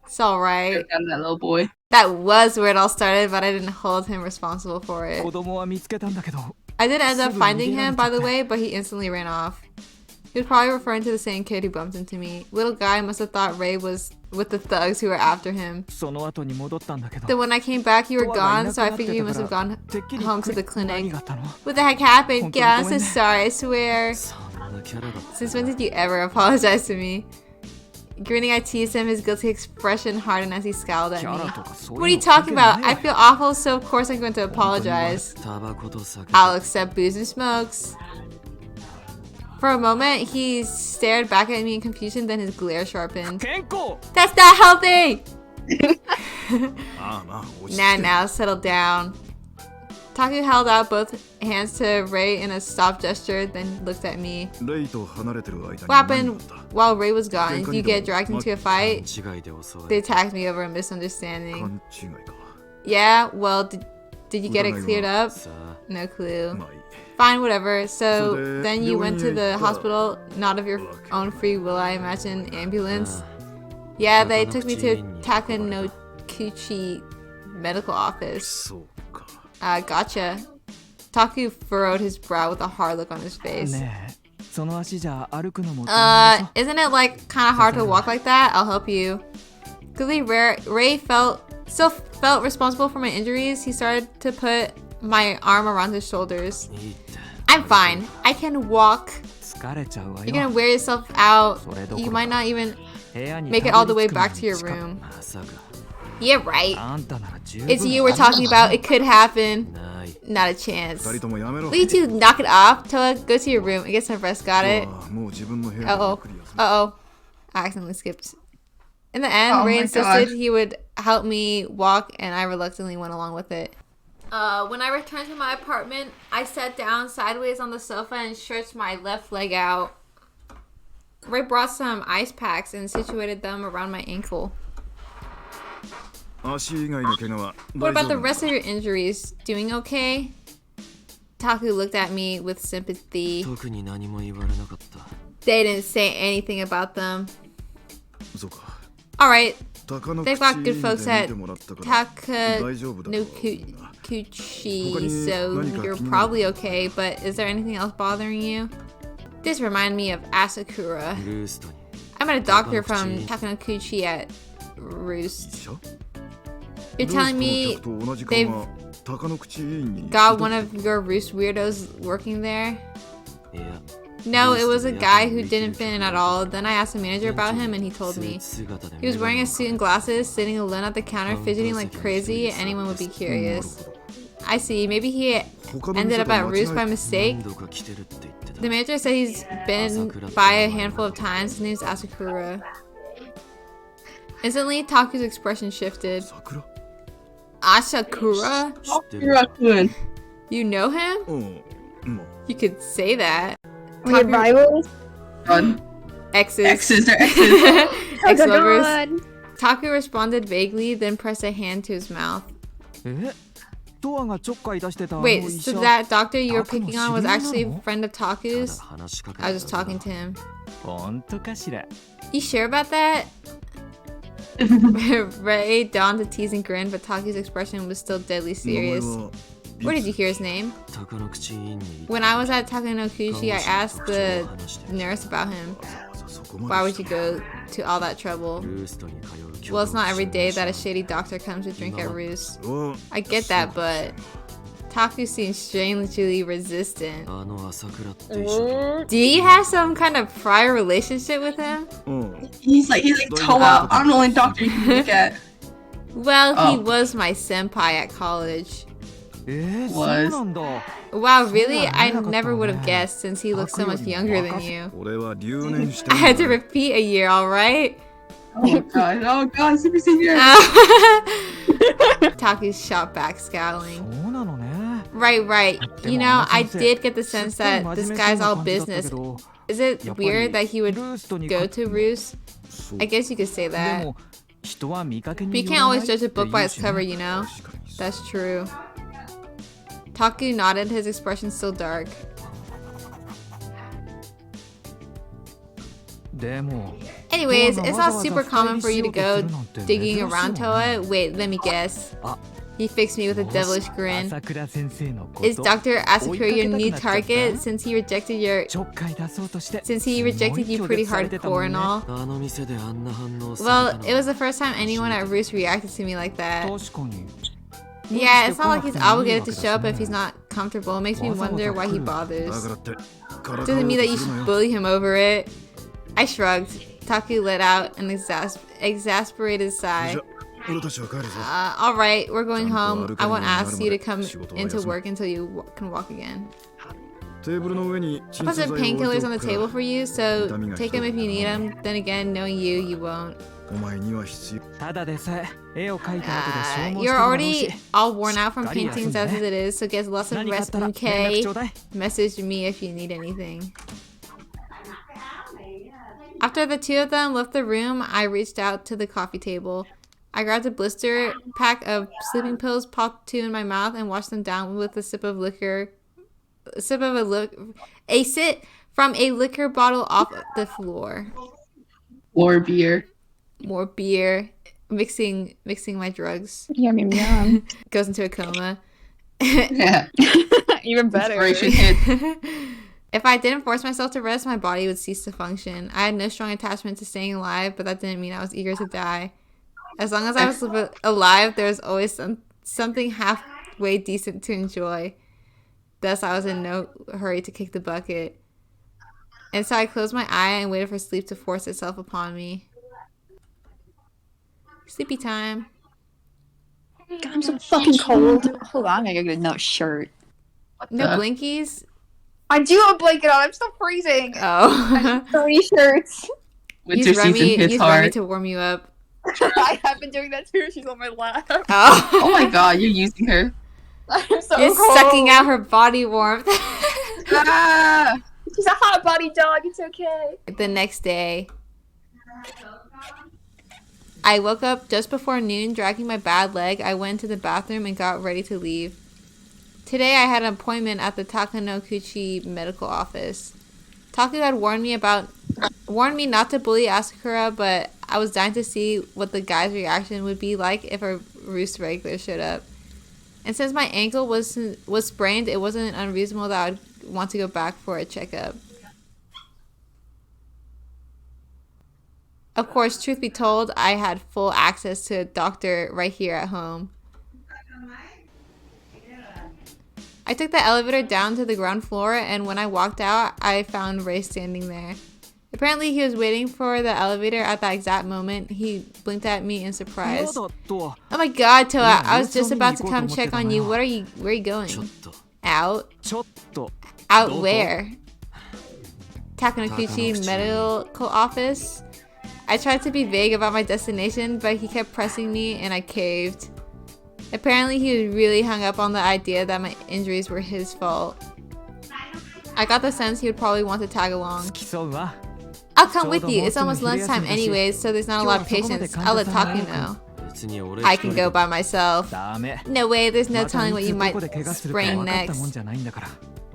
It's alright. Down that little boy. That was where it all started, but I didn't hold him responsible for it. 子供は見つけたんだけど I did end up finding him, by the way, but he instantly ran off. He was probably referring to the same kid who bumped into me. Little guy must have thought Ray was with the thugs who were after him. その後に戻ったんだけど Then when I came back, you were ドアがい gone, なく so I なって figured you た must か have ら gone てっきり home to the 何 clinic. があったの What the heck happened? 本当に Yeah, I'm ごめ so んね sorry, I swear. そんなキャラだった Since when did you ever apologize to me? Grinning, I teased him, his guilty expression hardened as he scowled at キ me. ャラとかそう What are いう you の関係 talking ない about? I feel awful, so of course I'm going to apologize. タバコと酒 I'll accept booze and smokes. For a moment, he stared back at me in confusion, then his glare sharpened. 健康 That's not healthy! まあまあ落ち着 Nah, け now, settle down. Taku held out both hands to Ray in a stop gesture, then looked at me. レイと離れてる間に What 何があ happened った while Ray was gone? Did you get dragged into a 勘 fight? 違いで襲わ They れ attacked me over a misunderstanding. 勘違いか Yeah, well, did you get it cleared up? さあ No clue. まあいい Fine, whatever. So So the- then you went to the the- hospital, not of your own free will, I imagine, ambulance. Yeah, they took me to Takanokuchi medical office. そうか Gotcha. Taku furrowed his brow with a hard look on his face. ねえその足じゃ歩くのも大変でしょ Isn't it like kind of hard to walk like that? I'll help you. Clearly, Ray still felt responsible for my injuries. He started to put my arm around his shoulders. いいって I'm fine. I can walk. 疲れちゃうわ You're よ gonna wear yourself out. それどこ You ろか might not even 部屋に make it た all ど the way り着くの back に to your 近く room. まさか Yeah, right. あんたなら十分 It's you we're talking about. It could happen. ない Not a chance. 二人ともやめろ Will you two knock it off? Toa, go to your room and get some rest. Got it? ああもう自分の部屋でゆっ Uh-oh. くり休め Uh-oh. I accidentally skipped. In the end, Oh Ray my insisted God. he would help me walk, and I reluctantly went along with it. When I returned to my apartment, I sat down sideways on the sofa and stretched my left leg out. Ray brought some ice packs and situated them around my ankle. 足以外の怪我は What 大 about 丈 the 夫 rest of your injuries? Doing okay? Taku looked at me with sympathy. 特に何も言われなかった They didn't say anything about them. そうか Alright, 鷹の they've 口 got で good folks at 見てもらったから大丈夫だと思うんだ Takanokuchi, so you're probably okay, but is there anything else bothering you? This reminded me of Asakura. ルーストに I met a doctor from Takanokuchi at Roost. 医者 You're telling me ルーストの客と同じ they've かが鷹の口に got one of your Roost weirdos working there? いや No, it was a guy who didn't fit in at all. Then I asked the manager about him and he told me. スーツ姿で He was wearing a suit and glasses, sitting alone at the counter, fidgeting like crazy. Anyone would be curious. I see. Maybe he 他の ended 店 up と at 間違 Roost え by て mistake. 何度か来てるって言ってた The manager said he's been by a handful of times. His name's Asakura. Instantly, Taku's expression shifted. 桜 Asakura? 知ってる Raccoon. You know him? うんまあ You could say that. We had rivals. God. Exes. Exes, they're exes. Oh Ex-lovers. God. Taku responded vaguely, then pressed a hand to his mouth. えドアがちょっかい出してたあの Wait, 医 so 者 that doctor you were Taku picking on was の知り合いなの？ actually a friend of ただ Taku's? 話しかけ I was た just だけ talking だ to him. 本当かしら You sure about that? Ray donned a teasing grin, but Taku's expression was still deadly 名前 serious. は Where did you hear his name? 鷹の口院に When I was at Takanokuchi, I asked the 話して nurse about him. わざわざそこま Why で would you go to all that trouble? ルーストに通う許 Well, it's not every day 可 that a 能性 shady doctor comes to drink at Roost. は I get that, but Taku seems strangely resistant. あの朝倉って医者 Do you have some kind of prior relationship with him? うん He's like Toa. I'm the only doctor you can look at. Well, he Oh. was my senpai at college. そうなんだ Wow, really? I そうなんだ。 never would have guessed since he looks so much younger than you. 俺は留年して I had to repeat a year, alright? Oh god, oh god, super senior. Taku shot back, scowling. そうなのね Right, right. で You も know, あの I 先生 did get the すっ sense ごい that this 真面目 guy's そう all な感じだった business. けど Is it やっぱり weird that he ル would ーストに go to Roost? そう I guess you could say で that. も人は見かけ But に you よ can't らない always っ judge て a book 言 by う its しね cover, you know? 確かに That's true. Taku nodded, his expression still dark. でも Anyways, Toa it's がわ not ざわざ super 深入 common り for し you よ to うとす go るなんて digging 珍しい around わね Toa. Wait, let me guess. あ You He fixed me with a devilish grin. 朝倉先生のこと Is Dr. Asakura your new 追いかけたくなっちゃった target since he rejected your ちょっかい出そうとして since he rejected you pretty すごい拒絶されてたも hardcore んね and all? あの店であんな反応する Well, it was the first time anyone at Roost reacted to me like that. 確かに Yeah, it's not like he's obligated to show up if he's not comfortable. It makes me wonder why he だ bothers. からってからか Doesn't おう mean と that you するな should よ bully him over it. I shrugged. Taku let out an exasperated じ sigh. ゃ俺たちは帰るぞ Alright, we're going home. I won't ask you to come 仕事は into 休む work until you can walk again. テーブルの上に I 鎮 put 痛 some 剤を置い painkillers て on お the くか table ら for you, so 痛みが take them if you need them. Then again, knowing you, you won't. お前には必要ただでさえ絵を描いた後で消耗して You're るだろう already し all worn out from しっかり paintings 休ん as で it is, so get lots of 何かあっ rest, たら連絡 okay? ちょうだい Message me if you need anything. After the two of them left the room, I reached out to the coffee table. I grabbed a blister pack of sleeping pills, popped two in my mouth, and washed them down with a sip of liquor. A sip from a liquor bottle off the floor. Or beer. More beer, mixing my drugs. Yum yum yum. Goes into a coma. Yeah. Even better. Inspiration hit. If I didn't force myself to rest, my body would cease to function. I had no strong attachment to staying alive, but that didn't mean I was eager to die. As long as I was alive, there was always something halfway decent to enjoy. Thus, I was in no hurry to kick the bucket. And so I closed my eye and waited for sleep to force itself upon me. Sleepy time. God, I'm so fucking cold. Hold on, I gotta get a no shirt. No the- blinkies? I do have a blanket on. I'm still freezing. Oh. 3 shirts. Winter Use season Remy, hits use Remy hard. to warm you up. I have been doing that too. She's on my lap. Oh, Oh my god, you're using her. I'm so You're cold. sucking out her body warmth. Ah! She's a hot body dog. It's okay. The next day, I woke up just before noon, dragging my bad leg. I went to the bathroom and got ready to leave. Today, I had an appointment at the Takanokuchi medical office. Taku had warned me not to bully Asakura, but I was dying to see what the guy's reaction would be like if a Roost regular showed up. And since my ankle was sprained, it wasn't unreasonable that I would want to go back for a checkup. Of course, truth be told, I had full access to a doctor right here at home. I took the elevator down to the ground floor, and when I walked out, I found Ray standing there. Apparently, he was waiting for the elevator at that exact moment. He blinked at me in surprise. 嫌だと Oh my god, Toa, I was just about to come check on you. Where are you going? ちょっと Out? ちょっと Out Don't where? Takanokuchi Takanokuchi. medical office? I tried to be vague about my destination, but he kept pressing me and I caved. Apparently, he was really hung up on the idea that my injuries were his fault. I got the sense he would probably want to tag along. 競うわ I'll come with you. It's almost lunchtime anyways, so there's not a lot of patience. I'll let Taku know. 別に俺 I 一 can 人 go by myself. ダメ No way, there's no また telling い what つ you ど might こで怪我するか sprain 分かったもん next. じゃないんだから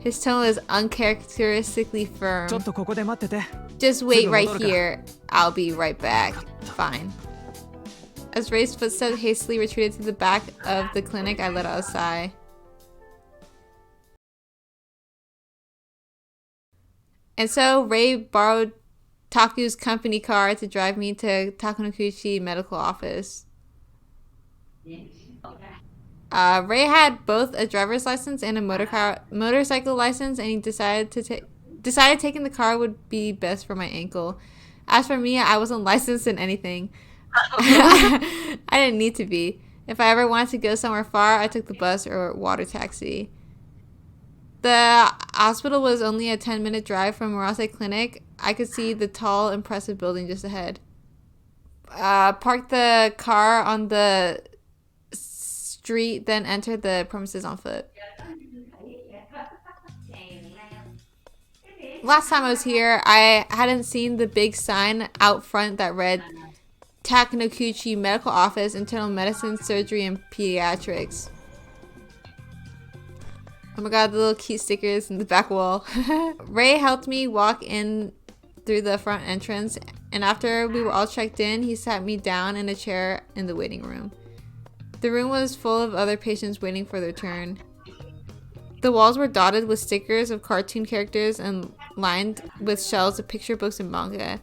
His tone was uncharacteristically ちょっ firm. とここで待ってて Just wait right すぐ戻るから。 here. I'll be right back. Fine. As Ray's footsteps hastily retreated to the back of the clinic, I let out a sigh. And so Ray borrowed Taku's company car to drive me to Takanokuchi medical office. Ray had both a driver's license and a motorcycle license, and he decided taking the car would be best for my ankle. As for me, I wasn't licensed in anything. I didn't need to be. If I ever wanted to go somewhere far, I took the bus or water taxi. The hospital was only a 10-minute drive from Murase Clinic. I could see the tall, impressive building just ahead. Parked the car on the street, then entered the premises on foot. Last time I was here, I hadn't seen the big sign out front that read Takanokuchi Medical Office, Internal Medicine, Surgery, and Pediatrics. Oh my god, the little cute stickers in the back wall. Ray helped me walk in through the front entrance, and after we were all checked in, he sat me down in a chair in the waiting room. The room was full of other patients waiting for their turn. The walls were dotted with stickers of cartoon characters and lined with shelves of picture books and manga.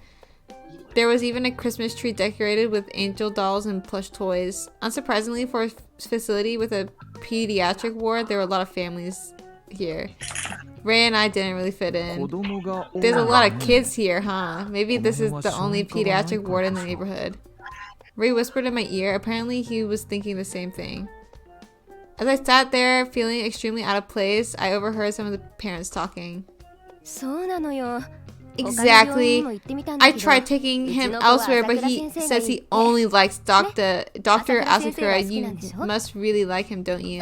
There was even a Christmas tree decorated with angel dolls and plush toys. Unsurprisingly, for a facility with a pediatric ward, there were a lot of families here. Ray and I didn't really fit in. There's a lot of kids here, huh? Maybe this is the only pediatric ward in the neighborhood. Ray whispered in my ear. Apparently, he was thinking the same thing. As I sat there, feeling extremely out of place, I overheard some of the parents talking. Exactly. I tried taking him elsewhere, but he says he only likes Dr. Asakura. You must really like him, don't you?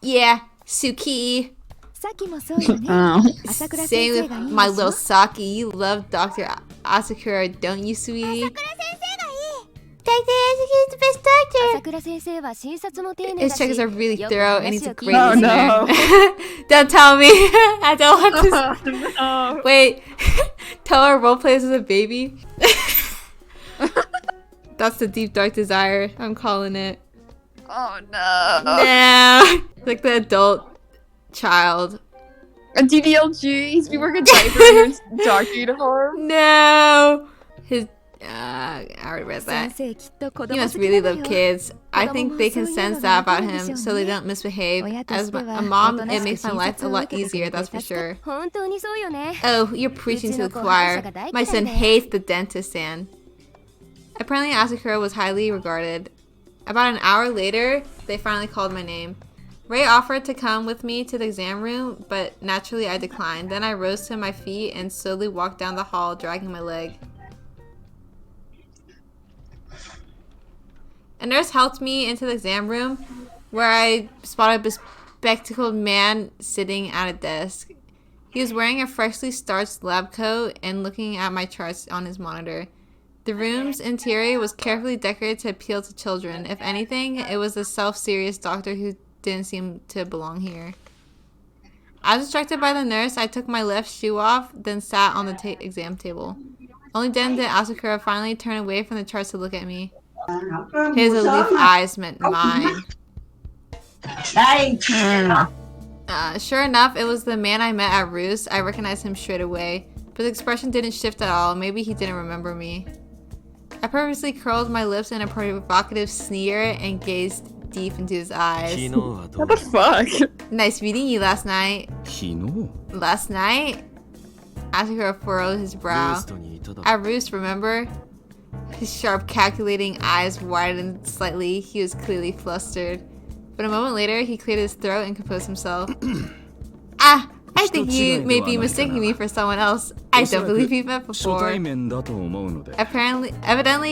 Yeah, Suki. Same with my little Saki. You love Dr. Asakura, don't you, sweetie? Dr. Asakura is the best doctor. His checkers are really thorough and he's a great listener. Don't tell me. I don't want to. No. Wait. Tell her roleplays as a baby. That's the deep dark desire. I'm calling it. Oh no. No. Like the adult child. A DDLG. He's been wearing a diaper in his doctor uniform. No. His. I already read that. He must really love kids. I think they can sense that about him, so they don't misbehave. As a mom, it makes my life a lot easier, that's for sure. Oh, you're preaching to the choir. My son hates the dentist, San. Apparently, Asakura was highly regarded. About an hour later, they finally called my name. Ray offered to come with me to the exam room, but naturally I declined. Then I rose to my feet and slowly walked down the hall, dragging my leg. A nurse helped me into the exam room, where I spotted a bespectacled man sitting at a desk. He was wearing a freshly starched lab coat and looking at my charts on his monitor. The room's interior was carefully decorated to appeal to children. If anything, it was a self-serious doctor who didn't seem to belong here. As instructed by the nurse, I took my left shoe off, then sat on the exam table. Only then did Asakura finally turn away from the charts to look at me. His aloof eyes met mine. Sure enough, it was the man I met at Roost. I recognized him straight away, but the expression didn't shift at all. Maybe he didn't remember me. I purposely curled my lips in a provocative sneer and gazed deep into his eyes. What the fuck? Nice meeting you last night. Last night? Asakura furrowed his brow. At Roost, remember? His sharp, calculating eyes widened slightly. He was clearly flustered. But a moment later, he cleared his throat and composed himself. I think you may be mistaking me for someone else. I don't believe you've met before. Evidently,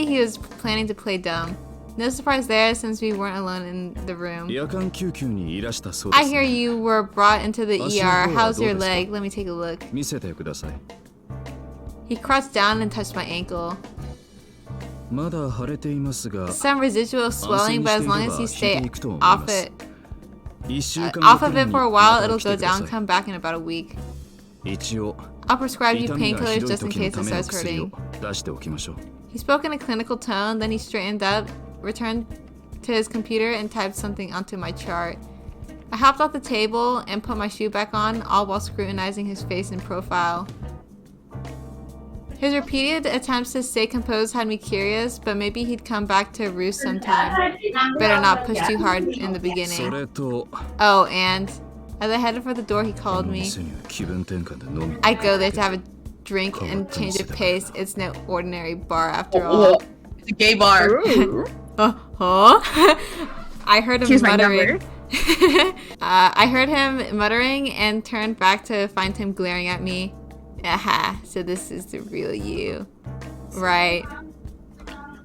he was planning to play dumb. No surprise there, since we weren't alone in the room. I hear you were brought into the ER. How's your leg? Let me take a look. He crouched down and touched my ankle. Some residual swelling, but as long as you stay off of it for a while, it'll go down, come back in about a week. I'll prescribe you painkillers just in case it starts hurting. He spoke in a clinical tone, then he straightened up, returned to his computer, and typed something onto my chart. I hopped off the table and put my shoe back on, all while scrutinizing his face and profile. His repeated attempts to stay composed had me curious, but maybe he'd come back to Roost sometime. Better not push too hard in the beginning. Oh, and as I headed for the door, he called me. I go there to have a drink and change of pace. It's no ordinary bar after all. It's a gay bar. I heard him muttering. I heard him muttering and turned back to find him glaring at me. Aha, so this is the real you. Right.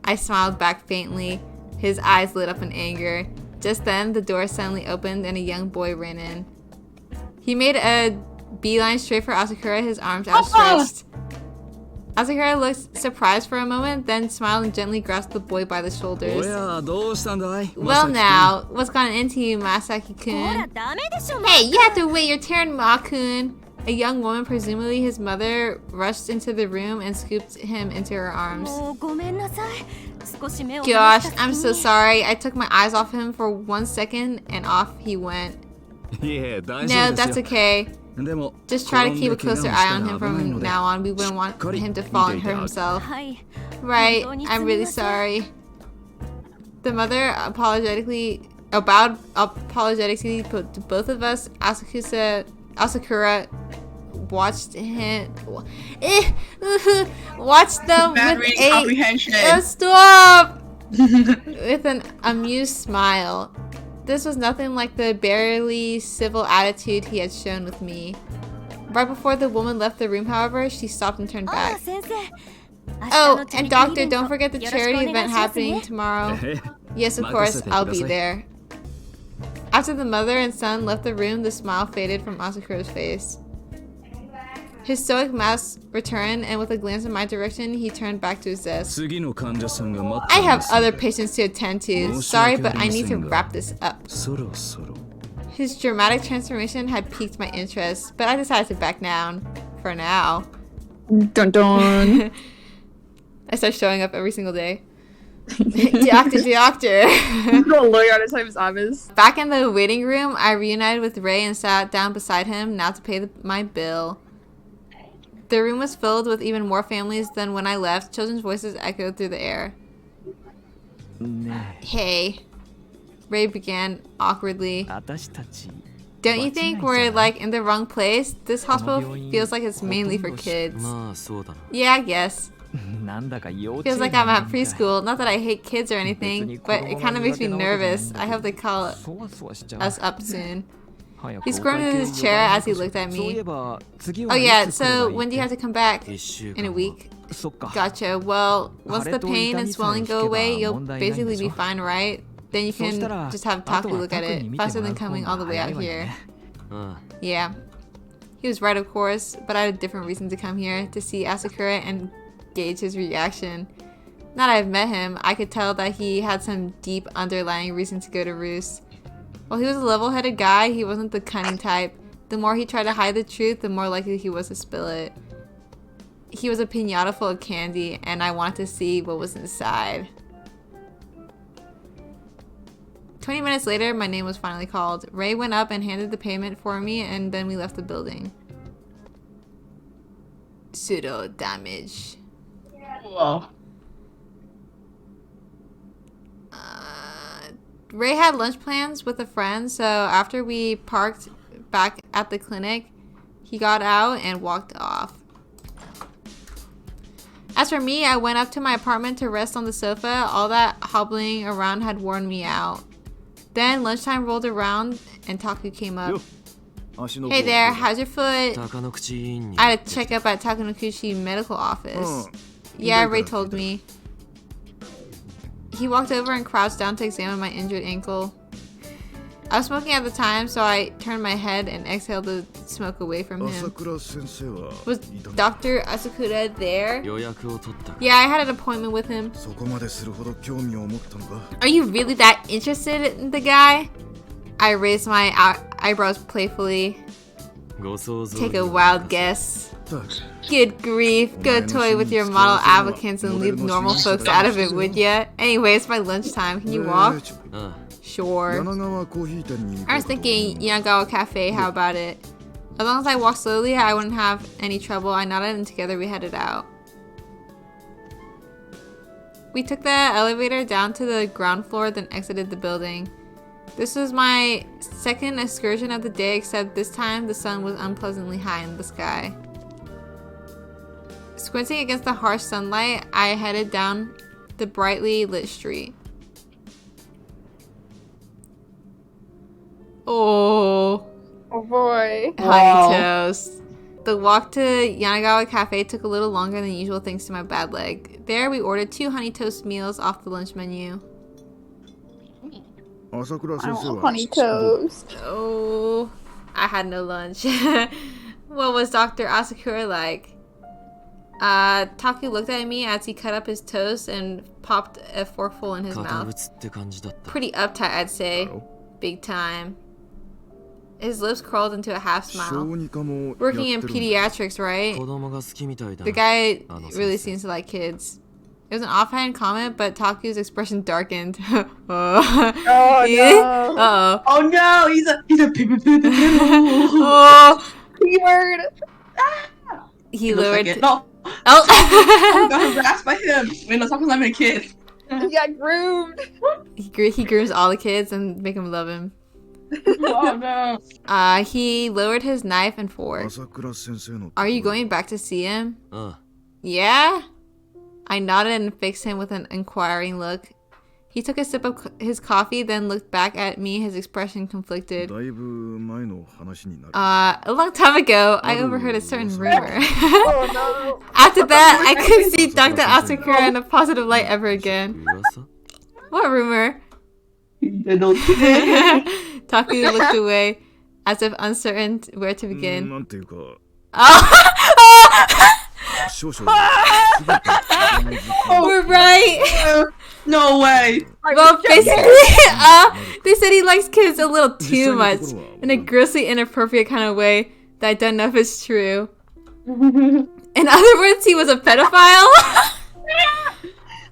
I smiled back faintly. His eyes lit up in anger. Just then, the door suddenly opened and a young boy ran in. He made a beeline straight for Asakura, his arms outstretched. Asakura looked surprised for a moment, then smiled and gently grasped the boy by the shoulders. Well now, what's gone into you, Masaki-kun? Hey, you have to wait your turn, Ma-kun. A young woman, presumably his mother, rushed into the room and scooped him into her arms. もうごめんなさい。少し目を Gosh, 離した I'm 隙に so sorry. I took my eyes off him for 1 second and off he went. いえ、大 No, 丈夫 that's ですよ。 okay. でも、 Just try to keep a 転んで closer 怪我を eye した on ら him 危ない from ので now on. We wouldn't want him to fall and hurt himself. はい Right, 本当に I'm really すみません。 sorry. The mother apologetically to both of us. Asakura watched him. Watched them Bad with reading comprehension. stop! With an amused smile. This was nothing like the barely civil attitude he had shown with me. Right before the woman left the room, however, she stopped and turned ああ back. 先生。 Oh, and doctor, don't forget the charity event happening ね tomorrow. え Yes, of course, I'll be there. After the mother and son left the room, the smile faded from Asakura's face. His stoic mask returned, and with a glance in my direction, he turned back to his desk. 次の患者さんが待って I い have ます other patients to attend to. Sorry, but I need to wrap this up. そろそろ His dramatic transformation had piqued my interest, but I decided to back down. For now. Dun dun. I start showing up every single day. Doctor. Lawyer at times Amis. Back in the waiting room, I reunited with Ray and sat down beside him now to pay my bill. The room was filled with even more families than when I left. Children's voices echoed through the air. ね Hey, Ray began awkwardly. え、私たち Don't you think we're like in the wrong place? This hospital feels like it's mainly for kids. まあそうだな Yeah, I guess. なんだか幼稚 Feels 園 like I'm の at みたい preschool. Not that I hate kids or anything, but it kind of makes me nervous. I hope they call そわそわしちゃう us up soon. 早く He squirmed in his お会計 chair を as he looked at そういえ me. ば次は Oh い yeah, つ来れば so いい when do you have to come back? 1週 In a 間 week? そっか Gotcha. Well, once the 腫れと pain 痛 and みさえ swelling 引けば go away, you'll 問題ないんでしょ basically be fine, right? Then you そし can たら just have あと Taku は look タ at クに it 見て faster もら than う方 coming が all the way 早 out いわよ here. ね あ Yeah. He was right, of course, but I had a different reason to come here, to see Asakura and gauge his reaction. Now that I've met him, I could tell that he had some deep underlying reason to go to Roost. While he was a level-headed guy, he wasn't the cunning type. The more he tried to hide the truth, the more likely he was to spill it. He was a piñata full of candy, and I wanted to see what was inside. 20 minutes later, my name was finally called. Ray went up and handed the payment for me, and then we left the building. Pseudo damage. Whoa. Ray had lunch plans with a friend, so after we parked back at the clinic, he got out and walked off. As for me, I went up to my apartment to rest on the sofa. All that hobbling around had worn me out. Then lunchtime rolled around and Taku came up. 足の Hey there, how's your foot? 高野口医院に I had a checkup at Takunokuchi Medical Office. Yeah, Ray told me. He walked over and crouched down to examine my injured ankle. I was smoking at the time, so I turned my head and exhaled the smoke away from him. 朝倉先生は Was いたの Dr. Asakura there? 予約を取った Yeah, I had an appointment with him. そこまでするほど興味を持ったのか Are you really that interested in the guy? I raised my eyebrows playfully. ご想像 Take に a お wild 任せ guess. たく Good grief. Go toy with your model applicants and leave normal folks out of it, would ya? Anyway, it's my lunchtime. Can you walk? あ Sure. 柳川コーヒー店に行こう I was かと思う thinking Yanagawa Cafe, how about it? As long as I walked slowly, I wouldn't have any trouble. I nodded and together we headed out. We took the elevator down to the ground floor, then exited the building. This was my second excursion of the day, except this time the sun was unpleasantly high in the sky. Squinting against the harsh sunlight, I headed down the brightly lit street. Oh, Oh boy. honey toast. The walk to Yanagawa Cafe took a little longer than usual thanks to my bad leg. There, we ordered 2 honey toast meals off the lunch menu. 朝倉 I 先生 want は honey toast. Oh, I had no lunch. What was Dr. Asakura like? Taku looked at me as he cut up his toast and popped a forkful in his 堅 mouth. 物って感じだった Pretty uptight, I'd say. だろ Big time. His lips curled into a half smile. 小児科も Working や in ってるんだ。 pediatrics, right? 子供が好きみたいだ The な guy あの really 先生 seems to like kids. It was an offhand comment, but Taku's expression darkened. Oh, Oh no. Uh-oh. Oh no, he's a Oh, Keyword. he looks lowered... like it. No, Oh! got harassed by him. Wait, no, Taku's not even a kid. He got groomed. he grooms all the kids and make them love him. Oh no. He lowered his knife and fork. 朝倉先生の。 Are you going back to see him? あ Yeah? I nodded and fixed him with an inquiring look. He took a sip of his coffee, then looked back at me, his expression conflicted. だいぶ前の話になる。 A long time ago, I overheard a certain rumor. Oh no. After that, I couldn't see Dr. Asakura in a positive light ever again. 噂 What rumor? Diddled. Taku looked away, as if uncertain where to な begin. んていうか、 Oh! 少々。すべて子供好き We're right! No way. Well, basically, they said he likes kids a little too much, in a grossly inappropriate kind of way that I don't know if it's true. In other words, he was a pedophile?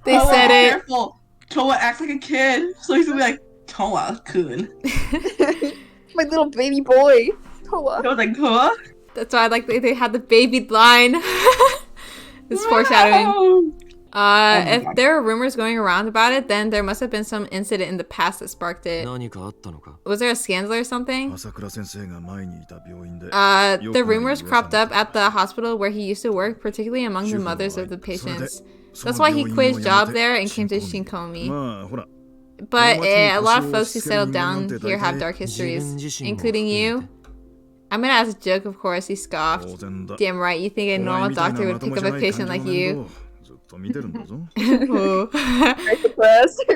They Toa, said it. Careful. Toa acts like a kid, so he's gonna be like, Toa-kun. My little baby boy. Toa. I was like, huh? That's why I like they had the baby line. It's foreshadowing. No. If there are rumors going around about it, then there must have been some incident in the past that sparked it. 何かあったのか Was there a scandal or something? 朝倉先生が前にいた病院で。 The rumors cropped up at the hospital where he used to work, particularly among the mothers of the patients. That's why he quit his job there and came to Shinkomi. まあほら。 But a lot of folks who settled down here have dark histories, including you. I'm gonna ask a joke, of course. He scoffed. 当然だ。 Damn right, you think a normal doctor would pick up a patient like you? ずっと見てるんだぞ。 Ooh. Depressed.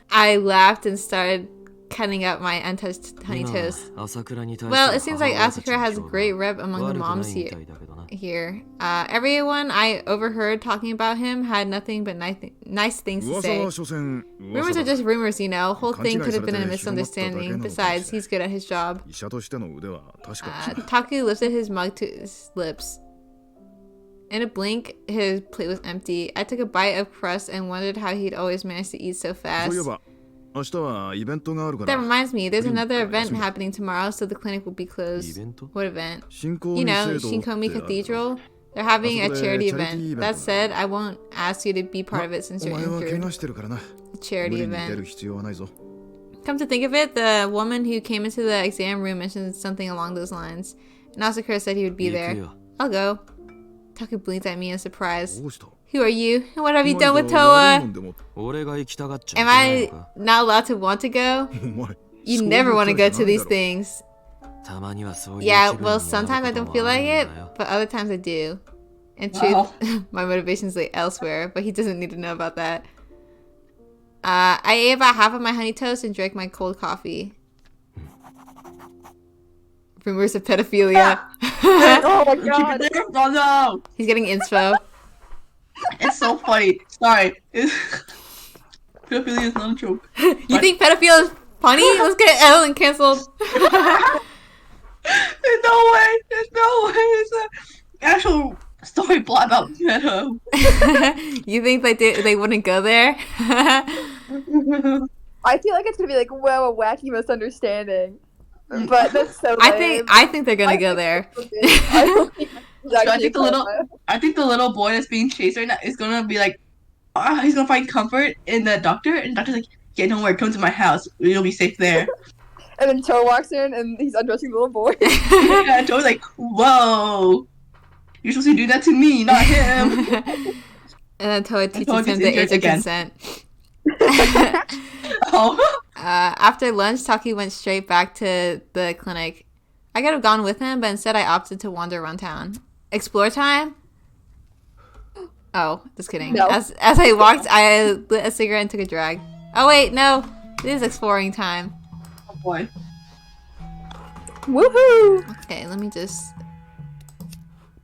I laughed and started cutting up my untouched honey 今 toast. 朝倉に対して Well, の it seems like 母親たち Asakura の has a 評判 great rep among the 悪くない moms み here. たいだけどな Here, everyone I overheard talking about him had nothing but nice things to 噂 say. は所詮 Rumors 噂 are だ。 just rumors, you know. Whole thing could have been a 勘違いされて広まっただけなのかもしれない misunderstanding. Besides, he's good at his job. 医者としての腕は確かにしない。 Taku lifted his mug to his lips. In a blink, his plate was empty. I took a bite of crust and wondered how he'd always managed to eat so そういえ fast. ば、明日はイベントがあるか That ら。 reminds me, there's another event 休みだ。 happening tomorrow, so the clinic will be イ closed. ベント What event? 新興 You 味 know, 制度って Shinkomi ある。 Cathedral. They're having a あそこで charity チャリティー event. イベント That だ。 said, I won't ask you to be part of it since お you're 前は怪 injured. 我してるからな。 A 無 charity 理に出 event. る必要はないぞ。 Come to think of it, the woman who came into the exam room mentioned something along those lines. And Asakura said he would be 行く there. よ I'll go. Taku blinked at me in surprise. どうした？ Who are you? And what have you お done 前 with が悪い Toa? もんでも俺が行きたがっちゃい Am けない I のか not allowed to want to go? お前。 You そういう never want to キャ go ラじゃ to ない things だろ。 things. たまにはそういう Yeah, 気分 well, にな sometimes る I こと don't も feel あ like るん it, だよ but other times I do. In Wow. truth, my motivations lay elsewhere, but he doesn't need to know about that. I ate about half of my honey toast and drank my cold coffee. Rumors of pedophilia. Oh my Keep god. it there. Oh no. He's getting inspo. It's so funny. Sorry. Pedophilia is not a joke. You think pedophilia is funny? Let's get Ellen canceled. There's no way. There's no way. It's an actual story plot about pedo. You think they wouldn't go there? I feel like it's gonna be like, whoa, a wacky misunderstanding. But that's so lame. I think they're gonna go there. I don't think it's I actually think the little, fun. I think the little boy that's being chased right now is gonna be like, he's gonna find comfort in the doctor, and the doctor's like, yeah, don't worry, come to my house, you'll be safe there. And then Toe walks in and he's undressing the little boy. Yeah, Joe's like, whoa, you're supposed to do that to me, not him. And then Toa teaches Toa him gets the age injured of again. consent. Oh. After lunch, Taki went straight back to the clinic. I could have gone with him, but instead I opted to wander around town. Explore time? Oh, just kidding. No. As I walked, I lit a cigarette and took a drag. Oh wait, no. It is exploring time. Oh boy. Woohoo! Okay, let me just...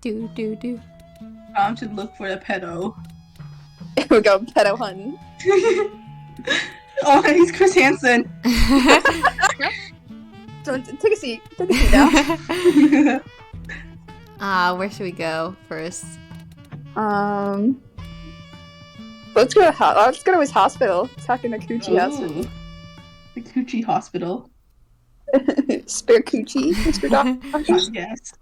Do. Time to look for the pedo. Here we go, pedo hunting. Oh, he's Chris Hansen. Take a seat. Take a seat now. Where should we go first? Let's go to his hospital. Takanakuchi hospital. Ooh. The Coochie Hospital. Spare coochie, Mr. Doctor. Yes.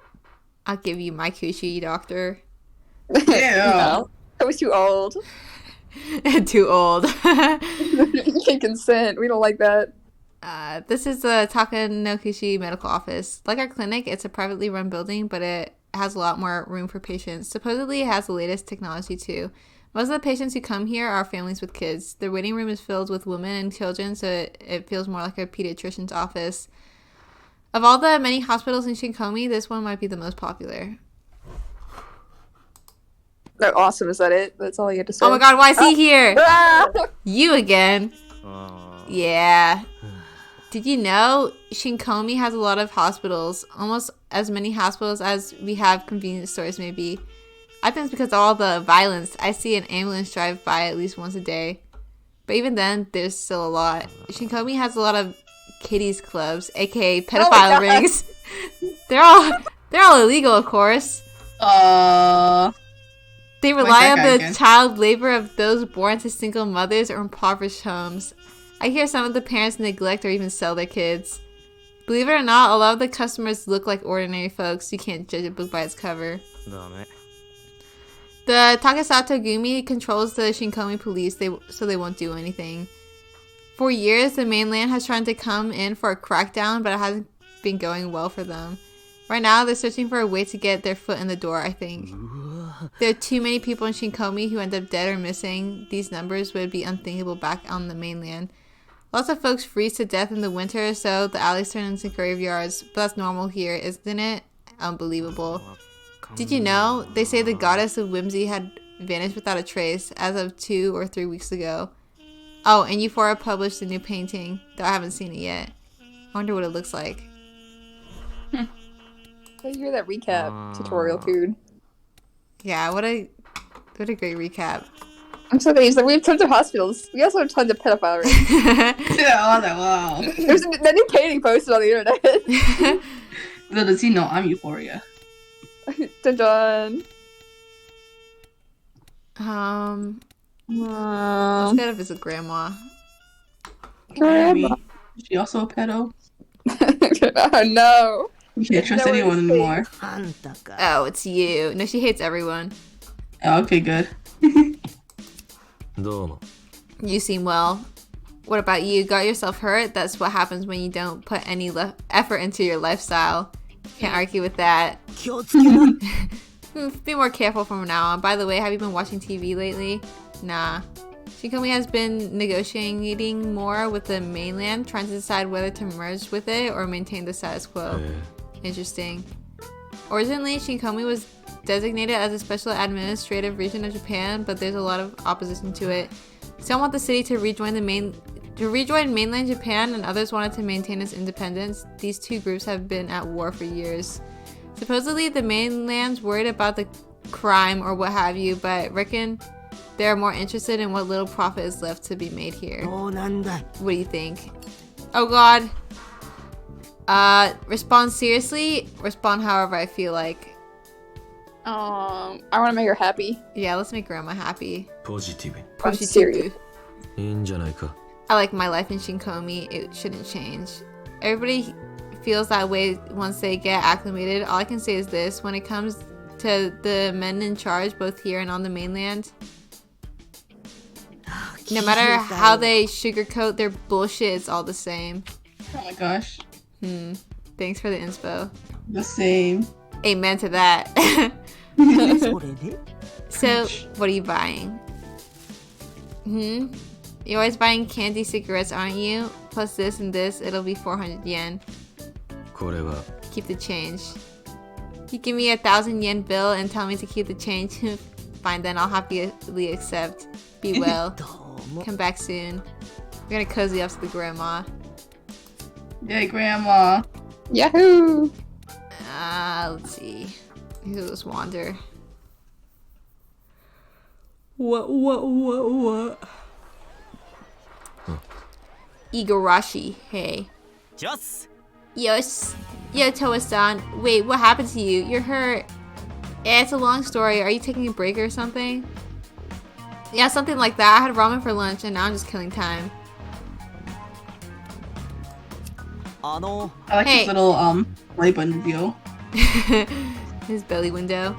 I'll give you my coochie, doctor. Yeah. No, I was too old. Too old. You can't consent. We don't like that. This is the Takanokushi Medical Office. Like our clinic, it's a privately run building, but it has a lot more room for patients. Supposedly, it has the latest technology too. Most of the patients who come here are families with kids. The waiting room is filled with women and children, so it feels more like a pediatrician's office. Of all the many hospitals in Shinkomi, this one might be the most popular. They're awesome. Is that it? That's all you had to say? Oh my god, why is he here? Ah! You again. Yeah. Did you know Shinkomi has a lot of hospitals? Almost as many hospitals as we have convenience stores, maybe. I think it's because of all the violence. I see an ambulance drive by at least once a day. But even then, there's still a lot. Shinkomi has a lot of kiddies clubs, aka pedophile rings. They're all illegal, of course. They rely on the child labor of those born to single mothers or impoverished homes. I hear some of the parents neglect or even sell their kids. Believe it or not, a lot of the customers look like ordinary folks. You can't judge a book by its cover. The Takasato Gumi controls the Shinkomi police, so they won't do anything. For years, the mainland has tried to come in for a crackdown, but it hasn't been going well for them. Right now, they're searching for a way to get their foot in the door, I think. There are too many people in Shinkomi who end up dead or missing. These numbers would be unthinkable back on the mainland. Lots of folks freeze to death in the winter, so the alleys turn into graveyards. But that's normal here, isn't it? Unbelievable. Did you know? They say the goddess of whimsy had vanished without a trace as of 2 or 3 weeks ago. Oh, and Euphoria published a new painting, though I haven't seen it yet. I wonder what it looks like. I hear that recap tutorial, dude. Yeah, what a great recap. I'm so amazed. We have tons of hospitals. We also have tons of pedophile rings. Yeah, wow. There's that new painting posted on the internet. Little does he know I'm Euphoria. Dun dun. Let's go to visit Grandma. Grandma. Is she also a pedo? Oh no. You can't trust anyone anymore. Oh, it's you. No, she hates everyone. Oh, okay, good. You seem well. What about you? Got yourself hurt? That's what happens when you don't put any effort into your lifestyle. Can't argue with that. Be more careful from now on. By the way, have you been watching TV lately? Nah. Shinkomi has been negotiating more with the mainland, trying to decide whether to merge with it or maintain the status quo. Interesting. Originally, Shinkomi was designated as a special administrative region of Japan, but there's a lot of opposition to it. Some want the city to rejoin mainland Japan, and others wanted to maintain its independence. These two groups have been at war for years. Supposedly, the mainland's worried about the crime or what have you, but reckon they're more interested in what little profit is left to be made here. What do you think? Oh god. Respond seriously, respond however I feel like. I want to make her happy. Yeah, let's make Grandma happy. Positive. I'm serious. I like my life in Shinkomi. It shouldn't change. Everybody feels that way once they get acclimated. All I can say is this. When it comes to the men in charge, both here and on the mainland, no matter how they sugarcoat their bullshit, it's all the same. Oh my gosh. Thanks for the inspo. The same. Amen to that. So, what are you buying? You're always buying candy cigarettes, aren't you? Plus this and this, it'll be 400 yen. Keep the change. You give me 1,000 yen bill and tell me to keep the change. Fine, then I'll happily accept. Be well. Come back soon. We're gonna cozy up to the grandma. Yay, Grandma. Yahoo! Let's see. Let's wander. What? Igarashi, hey. Yo, Toa-san. Wait, what happened to you? You're hurt. Yeah, it's a long story. Are you taking a break or something? Yeah, something like that. I had ramen for lunch and now I'm just killing time. I like Hey. his little play button reveal. His belly window.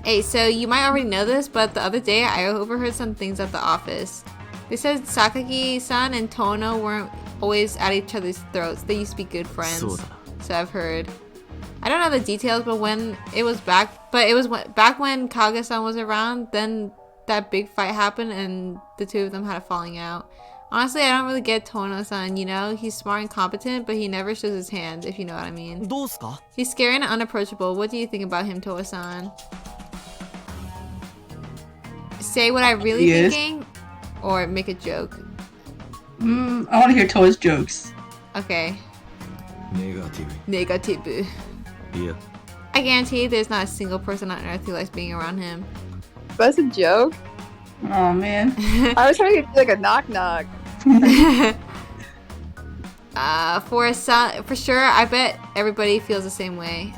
Hey, so you might already know this, but the other day I overheard some things at the office. They said Sakaki-san and Tono weren't always at each other's throats. They used to be good friends. So I've heard. I don't know the details, but it was back when Kaga-san was around, then that big fight happened and the two of them had a falling out. Honestly, I don't really get Tono-san, you know? He's smart and competent, but he never shows his hand, if you know what I mean. He's scary and unapproachable. What do you think about him, Toa-san? Say what I really thinking, or make a joke? I want to hear Toa's jokes. Okay. Negative. Yeah. I guarantee there's not a single person on earth who likes being around him. That's a joke. Oh man. I was trying to do like a knock knock. For sure, I bet everybody feels the same way.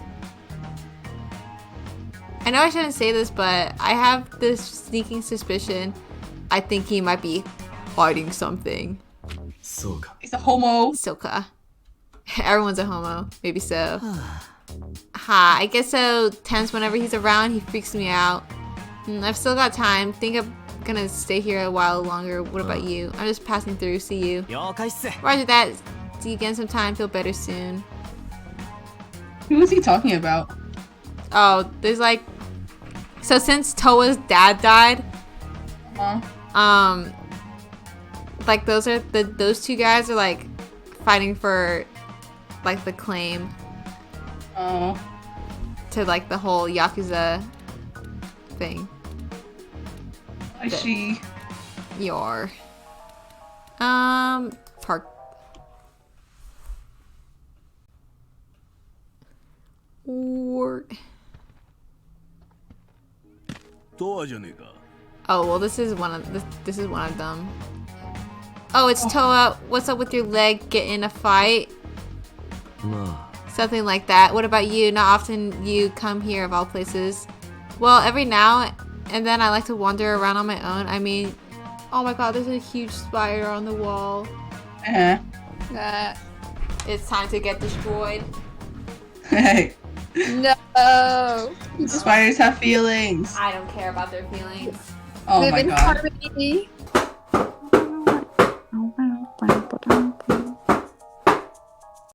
I know I shouldn't say this, but I have this sneaking suspicion. I think he might be hiding something. He's a homo. Soka. Everyone's a homo. Maybe so. Ha, I guess so. Tense whenever he's around, he freaks me out. I've still got time. Think I'm gonna stay here a while longer. What about you? I'm just passing through. See you. Roger that. See you again sometime. Feel better soon. Who is he talking about? Oh, there's like... So since Toa's dad died, like those two guys are like fighting for like the claim to like the whole Yakuza thing. I see. Your park. Or oh well, this is one of them. Oh, it's Toa. What's up with your leg? Get in a fight? Something like that. What about you? Not often you come here of all places. Well, every now and then I like to wander around on my own. I mean, oh my god, there's a huge spider on the wall. It's time to get destroyed. Hey. No. Spiders have feelings. I don't care about their feelings. Oh Live my in god. harmony.